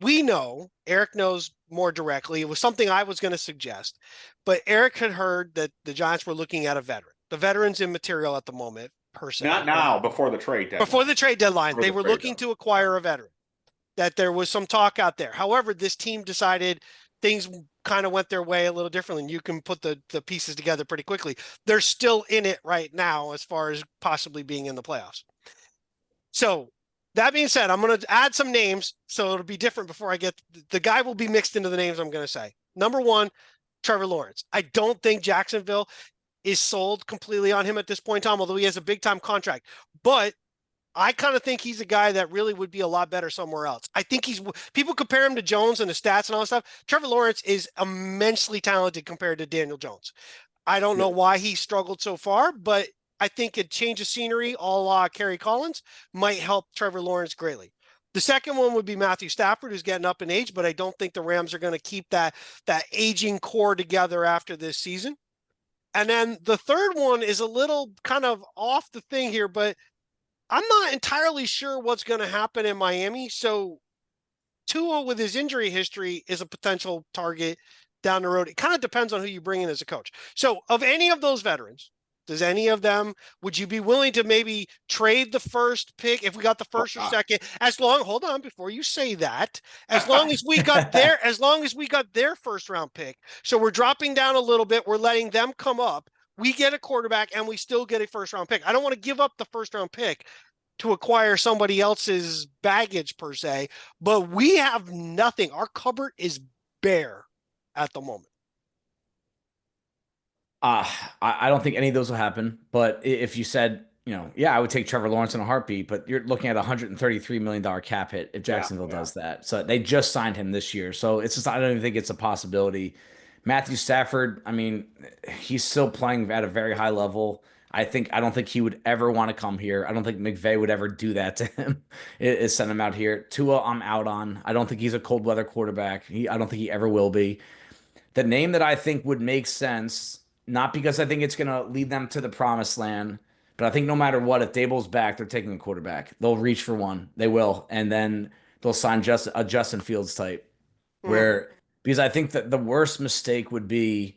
We know, Eric knows more directly. It was something I was going to suggest. But Eric had heard that the Giants were looking at a veteran. The veteran's immaterial at the moment, per se. Not now, before the trade deadline. Before the trade deadline, they were looking to acquire a veteran. That there was some talk out there. However, this team decided things kind of went their way a little differently, and you can put the pieces together pretty quickly. They're still in it right now as far as possibly being in the playoffs. So that being said, I'm going to add some names so it'll be different before I get – the guy will be mixed into the names I'm going to say. Number 1, Trevor Lawrence. I don't think Jacksonville is sold completely on him at this point in time, although he has a big-time contract. But I kind of think he's a guy that really would be a lot better somewhere else. I think people compare him to Jones and the stats and all that stuff. Trevor Lawrence is immensely talented compared to Daniel Jones. I don't know why he struggled so far, but I think a change of scenery, a la Kerry Collins, might help Trevor Lawrence greatly. The second one would be Matthew Stafford, who's getting up in age, but I don't think the Rams are going to keep that aging core together after this season. And then the third one is a little kind of off the thing here, but I'm not entirely sure what's going to happen in Miami. So Tua, with his injury history, is a potential target down the road. It kind of depends on who you bring in as a coach. So of any of those veterans, does any of them, would you be willing to maybe trade the first pick if we got the first or second? Hold on, before you say that, as long as we got their first round pick. So we're dropping down a little bit. We're letting them come up. We get a quarterback and we still get a first round pick. I don't want to give up the first round pick. to acquire somebody else's baggage per se, but we have nothing. Our cupboard is bare at the moment. I don't think any of those will happen. But if you said, yeah, I would take Trevor Lawrence in a heartbeat, but you're looking at a $133 million cap hit if Jacksonville does that. So they just signed him this year. So it's just, I don't even think it's a possibility. Matthew Stafford, I mean, he's still playing at a very high level. I don't think he would ever want to come here. I don't think McVay would ever do that to him, is send him out here. Tua, I'm out on. I don't think he's a cold weather quarterback. I don't think he ever will be. The name that I think would make sense, not because I think it's going to lead them to the promised land, but I think no matter what, if Daboll's back, they're taking a quarterback. They'll reach for one. They will. And then they'll sign a Justin Fields type where, because I think that the worst mistake would be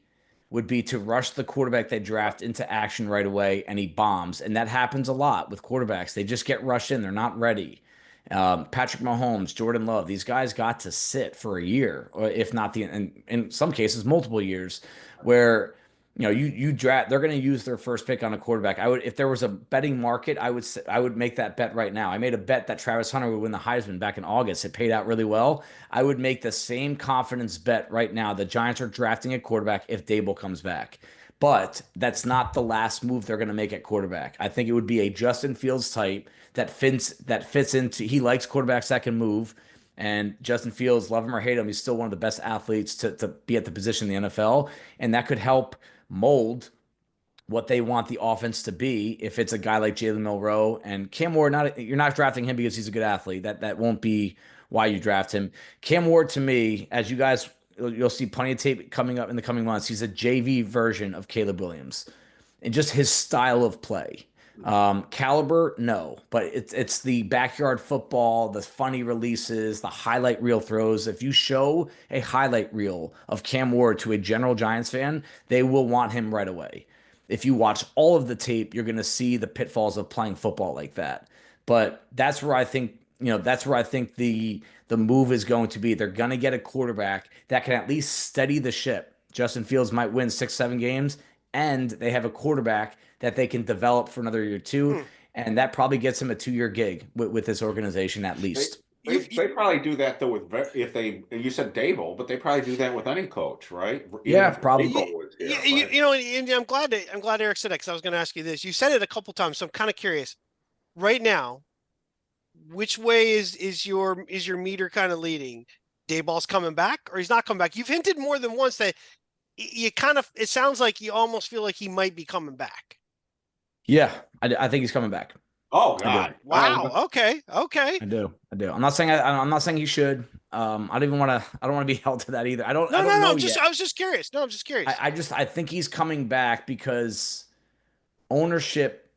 to rush the quarterback they draft into action right away and he bombs. And that happens a lot with quarterbacks. They just get rushed in. They're not ready. Patrick Mahomes, Jordan Love, these guys got to sit for a year, or if not in some cases, multiple years, where you draft. They're going to use their first pick on a quarterback. I would, if there was a betting market, I would make that bet right now. I made a bet that Travis Hunter would win the Heisman back in August. It paid out really well. I would make the same confidence bet right now. The Giants are drafting a quarterback if Daboll comes back. But that's not the last move they're going to make at quarterback. I think it would be a Justin Fields type that fits into. He likes quarterbacks that can move, and Justin Fields, love him or hate him, he's still one of the best athletes to be at the position in the NFL, and that could help mold what they want the offense to be. If it's a guy like Jalen Milroe and Cam Ward, you're not drafting him because he's a good athlete. That won't be why you draft him. Cam Ward, to me, as you guys, you'll see plenty of tape coming up in the coming months. He's a JV version of Caleb Williams, and just his style of play. Caliber, no, but it's the backyard football, the funny releases, the highlight reel throws. If you show a highlight reel of Cam Ward to a general Giants fan, they will want him right away. If you watch all of the tape, you're going to see the pitfalls of playing football like that. But that's where I think, the move is going to be. They're going to get a quarterback that can at least steady the ship. Justin Fields might win 6-7 games, and they have a quarterback that they can develop for another year or two. And that probably gets him a 2-year gig with this organization at least. They probably do that though you said Daboll, but they probably do that with any coach, right? Yeah, probably. And I'm glad Eric said that, because I was going to ask you this. You said it a couple times, so I'm kind of curious. Right now, which way is your meter kind of leading? Daboll's coming back, or he's not coming back? You've hinted more than once that it sounds like you almost feel like he might be coming back. Yeah, I think he's coming back. Oh God! Wow. Okay. I do. I'm not saying he should. I don't want to be held to that either. I don't know yet. I was just curious. No, I'm just curious. I think he's coming back because ownership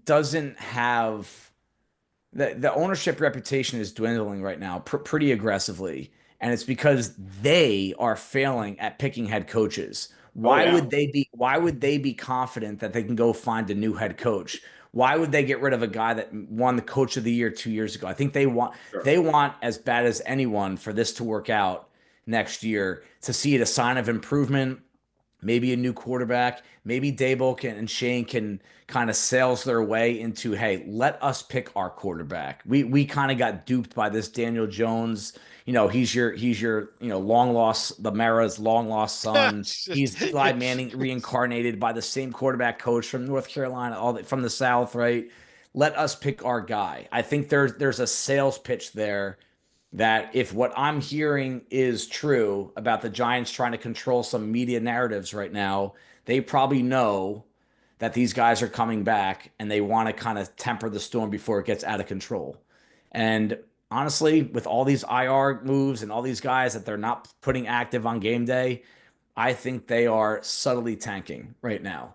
doesn't have the ownership reputation is dwindling right now pretty aggressively, and it's because they are failing at picking head coaches. Why would they be confident that they can go find a new head coach? Why would they get rid of a guy that won the coach of the year 2 years ago? I think they want as bad as anyone for this to work out next year, to see it a sign of improvement, maybe a new quarterback, maybe Daboll and Shane can kind of sales their way into, hey, let us pick our quarterback. We kind of got duped by this Daniel Jones. He's your long lost, the Mara's long lost son. He's Eli Manning reincarnated by the same quarterback coach from North Carolina, from the South, right? Let us pick our guy. I think there's a sales pitch there that, if what I'm hearing is true about the Giants trying to control some media narratives right now, they probably know that these guys are coming back and they want to kind of temper the storm before it gets out of control. And honestly, with all these IR moves and all these guys that they're not putting active on game day, I think they are subtly tanking right now.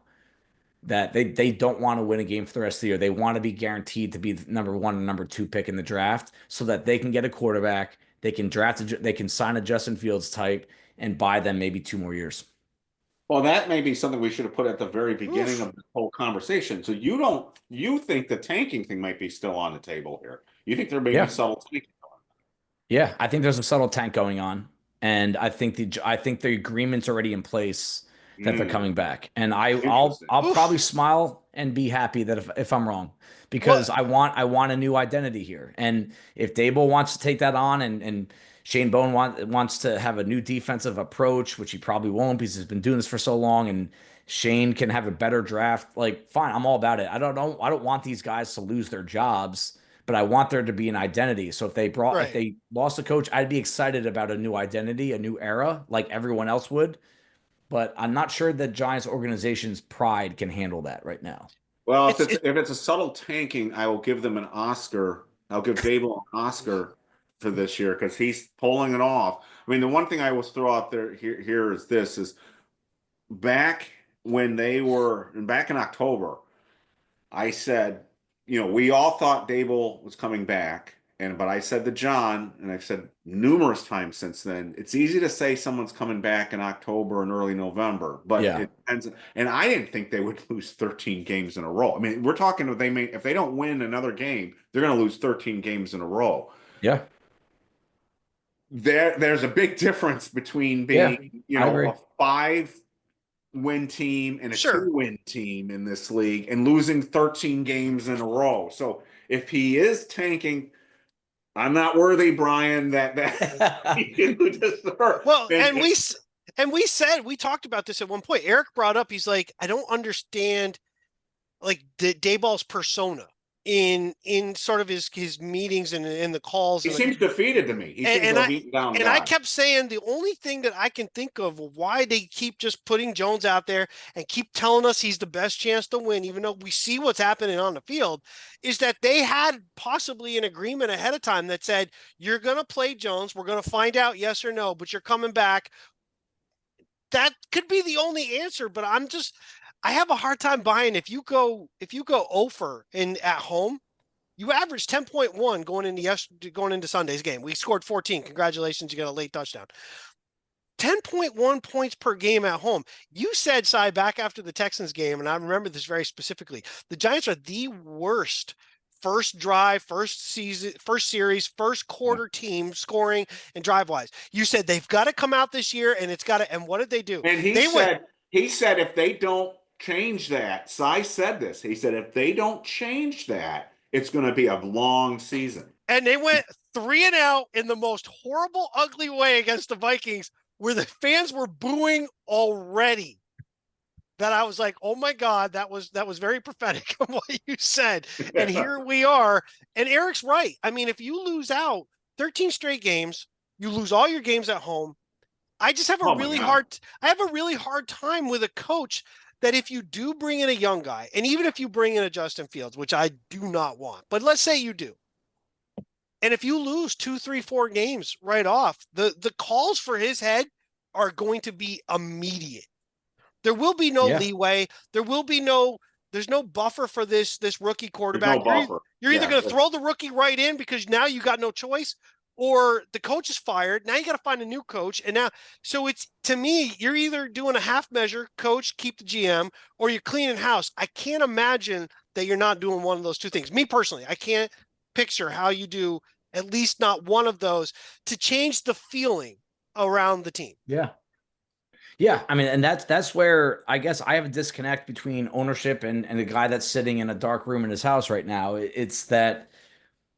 That they don't want to win a game for the rest of the year. They want to be guaranteed to be the number 1 and number 2 pick in the draft, so that they can get a quarterback, they can sign a Justin Fields type and buy them maybe 2 more years. Well, that may be something we should have put at the very beginning of the whole conversation. So you think the tanking thing might be still on the table here? You think there may be subtle tanking going on? Yeah, I think there's a subtle tank going on, and I think the agreement's already in place that they're coming back. And I'll Interesting. probably smile and be happy that if I'm wrong, because Well, I want a new identity here. And if Daboll wants to take that on, and Shane Bone wants to have a new defensive approach, which he probably won't because he's been doing this for so long, and Shane can have a better draft, like fine, I'm all about it. I don't want these guys to lose their jobs, but I want there to be an identity. So if right. they lost a coach, I'd be excited about a new identity, a new era, like everyone else would. But I'm not sure that Giants organization's pride can handle that right now. Well, It's if it's a subtle tanking, I will give them an Oscar. I'll give Daboll an Oscar for this year because he's pulling it off. I mean, the one thing I will throw out there here is this is back when they were back in October, I said, we all thought Daboll was coming back, but I said to John, and I've said numerous times since then, it's easy to say someone's coming back in October and early November, but Yeah. it depends. And I didn't think they would lose 13 games in a row. I mean, we're talking if they don't win another game, they're going to lose 13 games in a row. Yeah. There's a big difference between Yeah, being, I agree. a 5-win team and a Sure. 2-win team in this league and losing 13 games in a row. So if he is tanking, I'm not worthy, Brian, that you deserve. Well, and we talked about this at one point. Eric brought up, he's like, I don't understand like Daboll's persona in sort of his meetings and in the calls. He seems defeated to me. He seems a beaten down and guy. I kept saying the only thing that I can think of why they keep just putting Jones out there and keep telling us he's the best chance to win, even though we see what's happening on the field, is that they had possibly an agreement ahead of time that said, you're going to play Jones. We're going to find out yes or no, but you're coming back. That could be the only answer, but I have a hard time buying if you go 0 for at home, you averaged 10.1 going into Sunday's game. We scored 14. Congratulations, you got a late touchdown. 10.1 points per game at home. You said, Cy, back after the Texans game, and I remember this very specifically, the Giants are the worst first drive, first series, first quarter team scoring and drive-wise. You said they've got to come out this year, and and what did they do? And he said if they don't change that, Cy said this. He said if they don't change that, it's going to be a long season. And they went 3-0 in the most horrible, ugly way against the Vikings, where the fans were booing already. That I was like, oh my God, that was very prophetic of what you said. And here we are. And Eric's right. I mean, if you lose out 13 straight games, you lose all your games at home. I just have a really hard time with a coach that if you do bring in a young guy, and even if you bring in a Justin Fields, which I do not want, but let's say you do. And if you lose 2, 3, 4 games right off, the calls for his head are going to be immediate. There will be no leeway. There's no buffer for this rookie quarterback. No buffer. You're either going to throw the rookie right in because now you got no choice, or the coach is fired. Now you got to find a new coach. And now, so it's, to me, you're either doing a half measure, coach, keep the GM, or you're cleaning house. I can't imagine that you're not doing one of those two things. Me personally, I can't picture how you do at least not one of those to change the feeling around the team. Yeah. Yeah, I mean, and that's where I guess I have a disconnect between ownership and the guy that's sitting in a dark room in his house right now. It's that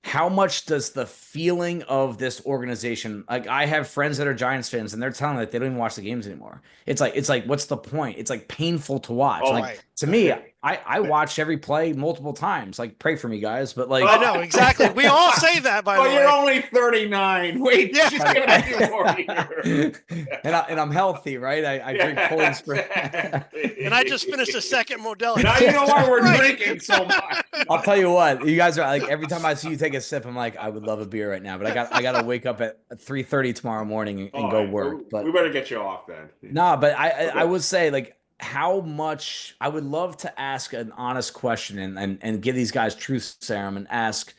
how much does the feeling of this organization, like I have friends that are Giants fans and they're telling me that they don't even watch the games anymore. It's like, what's the point? It's like painful to watch. Oh, like to me, I watched every play multiple times. Like, pray for me, guys. But like, I know exactly. We all say that. By the way, you're only 39. Wait, yeah. just give it a few more years. and I'm healthy, right? I drink Poland Spring. And I just finished a second Modelo. Now you know why we're drinking so much. I'll tell you what, you guys are like, every time I see you take a sip, I'm like, I would love a beer right now, but I got to wake up at 3:30 tomorrow morning and go work. But we better get you off then. No, but I would say, like, how much I would love to ask an honest question and give these guys truth serum and ask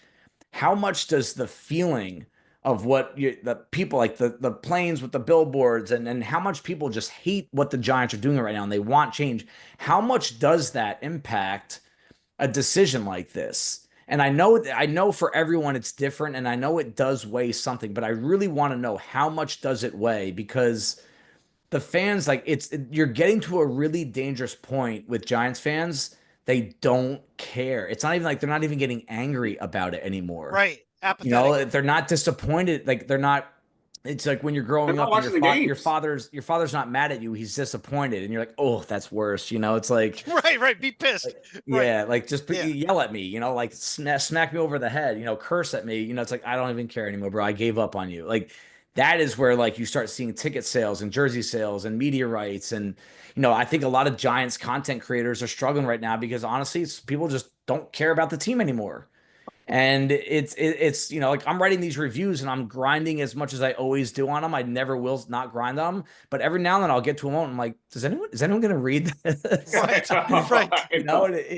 how much does the feeling of what the people, like the planes with the billboards and how much people just hate what the Giants are doing right now and they want change, how much does that impact a decision like this? And I know for everyone it's different, and I know it does weigh something, but I really want to know how much does it weigh, because the fans, like you're getting to a really dangerous point with Giants fans. They don't care. It's not even like they're not even getting angry about it anymore. Right. Apathetic. They're not disappointed. Like they're not. It's like when you're They're growing not up and watching the games. your father's not mad at you. He's disappointed, and you're like, oh, that's worse. It's like, Right. Be pissed. Right. yeah, like just Yeah. yell at me. Like smack me over the head. Curse at me. It's like I don't even care anymore, bro. I gave up on you. Like that is where like you start seeing ticket sales and jersey sales and media rights, and I think a lot of Giants content creators are struggling right now because honestly, people just don't care about the team anymore. And it's like I'm writing these reviews and I'm grinding as much as I always do on them. I never will not grind on them, but every now and then I'll get to a moment. I'm like, is anyone going to read this? Right.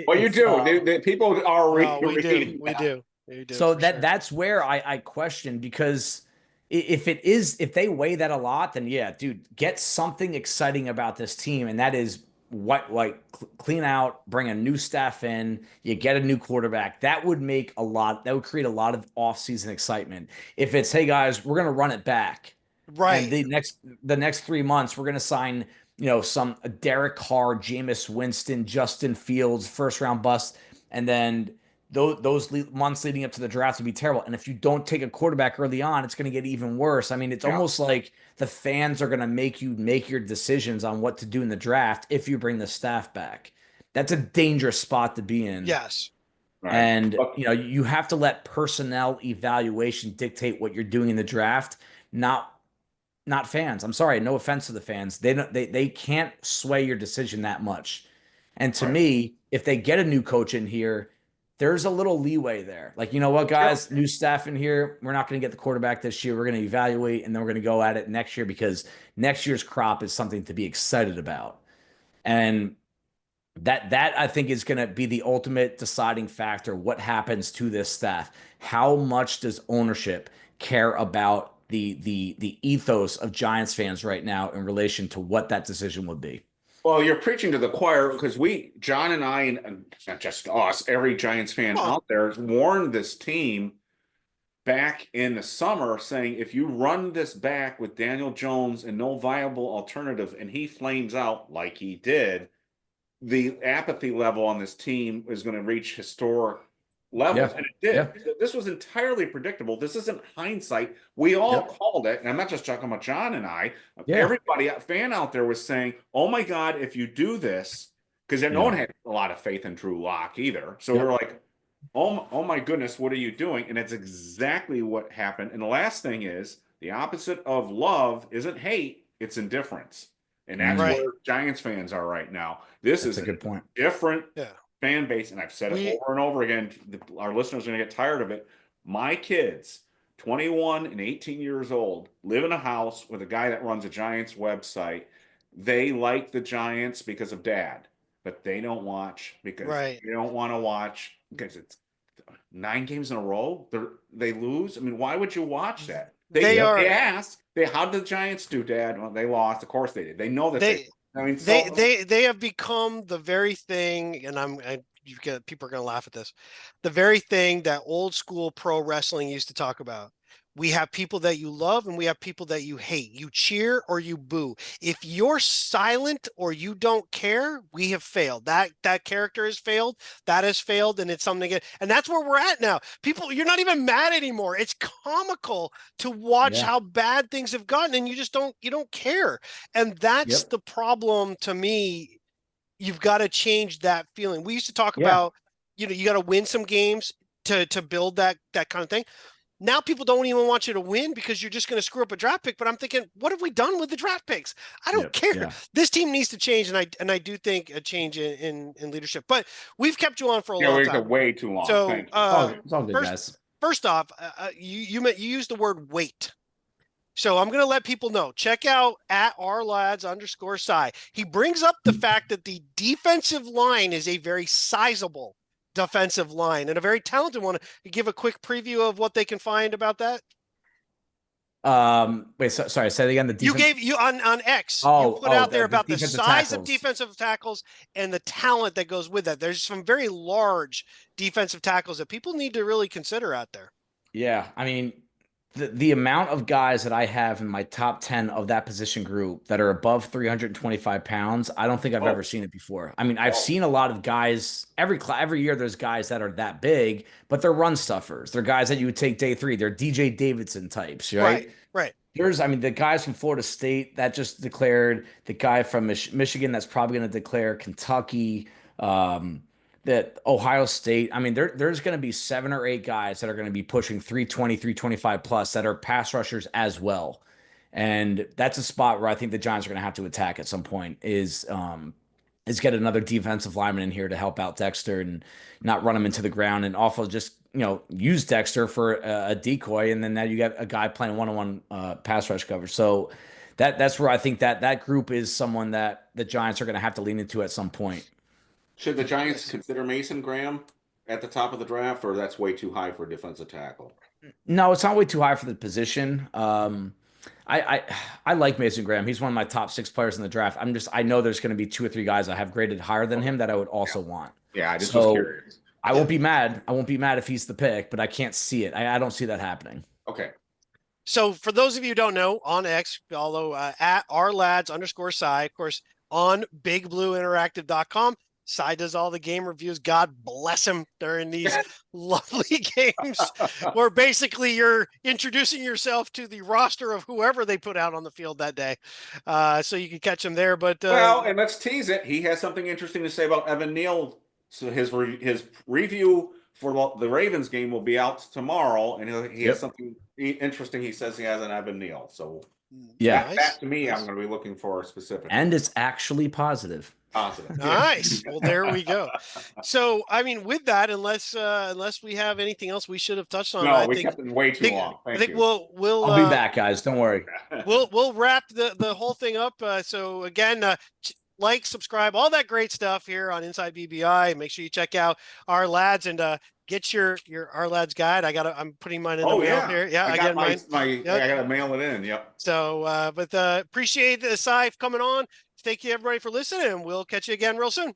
Well, you do. People are No, reading. We do. So for sure. that's where I question, because if they weigh that a lot, then yeah, dude, get something exciting about this team, and that is clean out, bring a new staff in, you get a new quarterback. That would create a lot of offseason excitement. If it's, hey guys, we're gonna run it back, and Right. the next 3 months we're gonna sign some Derek Carr, Jameis Winston, Justin Fields, first round bust, and then those months leading up to the draft would be terrible. And if you don't take a quarterback early on, it's going to get even worse. I mean, it's almost like the fans are going to make you make your decisions on what to do in the draft if you bring the staff back. That's a dangerous spot to be in. Yes. Right. And you have to let personnel evaluation dictate what you're doing in the draft, not fans. I'm sorry, no offense to the fans. They can't sway your decision that much. And to me, if they get a new coach in here, there's a little leeway there. Like, you know what, guys, new staff in here. We're not going to get the quarterback this year. We're going to evaluate, and then we're going to go at it next year, because next year's crop is something to be excited about. And that I think is going to be the ultimate deciding factor. What happens to this staff? How much does ownership care about the ethos of Giants fans right now in relation to what that decision would be? Well, you're preaching to the choir, because John and I, and not just us, every Giants fan out there warned this team back in the summer, saying if you run this back with Daniel Jones and no viable alternative, and he flames out like he did, the apathy level on this team is going to reach historic levels. And it did. Yeah. This was entirely predictable. This isn't hindsight. We all called it. And I'm not just talking about John and I. Everybody, fan out there, was saying, oh my God, if you do this, because no one had a lot of faith in Drew Lock either. So we're like, oh my goodness, what are you doing? And it's exactly what happened. And the last thing is, the opposite of love isn't hate, it's indifference. And that's where Giants fans are right now. This is a good point. Different fan base, and I've said it over and over again. Our listeners are going to get tired of it. My kids, 21 and 18 years old, live in a house with a guy that runs a Giants website. They like the Giants because of Dad, but they don't watch because they don't want to watch, because it's 9 games in a row. They lose. I mean, why would you watch that? They ask, how did the Giants do, Dad? Well, they lost. Of course they did. They know that they have become the very thing, and people are going to laugh at this, the very thing that old school pro wrestling used to talk about. We have people that you love and we have people that you hate. You cheer or you boo. If you're silent or you don't care, we have failed. That character has failed. That has failed, and it's something to get. And that's where we're at now. People, you're not even mad anymore. It's comical to watch how bad things have gotten, and you don't care. And that's the problem to me. You've got to change that feeling. We used to talk about, you got to win some games to build that kind of thing. Now people don't even want you to win because you're just going to screw up a draft pick. But I'm thinking, what have we done with the draft picks? I don't care. Yeah. This team needs to change, and I do think a change in leadership. But we've kept you on for a long time. Way too long. So it's all good, guys. First off, you used the word wait. So I'm going to let people know. Check out at @ourlads_Cy. He brings up the fact that the defensive line is a very sizable defensive line and a very talented one. You give a quick preview of what they can find about that. Wait, sorry, say it again. You gave on X. You put out there about the size of defensive tackles and the talent that goes with that. There's some very large defensive tackles that people need to really consider out there. Yeah, I mean, The amount of guys that I have in my top 10 of that position group that are above 325 pounds, I don't think I've ever Oh, seen it before. I mean, I've oh, seen a lot of guys every year. There's guys that are that big, but they're run stuffers. They're guys that you would take day three. They're DJ Davidson types, Right. right? Right. I mean, the guys from Florida State that just declared, the guy from Michigan that's probably going to declare, Kentucky, um, that Ohio State. I mean, there's going to be 7 or 8 guys that are going to be pushing 320, 325 plus that are pass rushers as well. And that's a spot where I think the Giants are going to have to attack at some point is get another defensive lineman in here to help out Dexter and not run him into the ground, and also just, use Dexter for a decoy. And then now you got a guy playing one-on-one pass rush coverage. So that's where I think that group is someone that the Giants are going to have to lean into at some point. should the Giants consider Mason Graham at the top of the draft, or that's way too high for a defensive tackle? No, it's not way too high for the position. I like Mason Graham. He's one of my top 6 players in the draft. I know there's going to be 2 or 3 guys I have graded higher than him that I would also want. Yeah, I just was curious. I won't be mad. I won't be mad if he's the pick, but I can't see it. I don't see that happening. Okay. So for those of you who don't know, on X, follow at ourlads_Cy, of course, on bigblueinteractive.com. Cy does all the game reviews. God bless him during these lovely games where basically you're introducing yourself to the roster of whoever they put out on the field that day. So you can catch him there. But Well, and let's tease it. He has something interesting to say about Evan Neal. So his review for the Ravens game will be out tomorrow, and he has something interesting he says he has on Evan Neal. So yeah, that to me, I'm going to be looking for a specific. And it's actually positive. Positive. Nice. Well, there we go. So, I mean, with that, unless we have anything else we should have touched on, No, we kept it way too long. I think we'll I'll be back, guys. Don't worry. We'll wrap the whole thing up. So again, like, subscribe, all that great stuff here on Inside BBI. Make sure you check out our lads and get your Our Lads guide. I'm putting mine in the mail here. Yeah, I got mine. I gotta mail it in. Yep. So, but appreciate the Cy coming on. Thank you everybody for listening, and we'll catch you again real soon.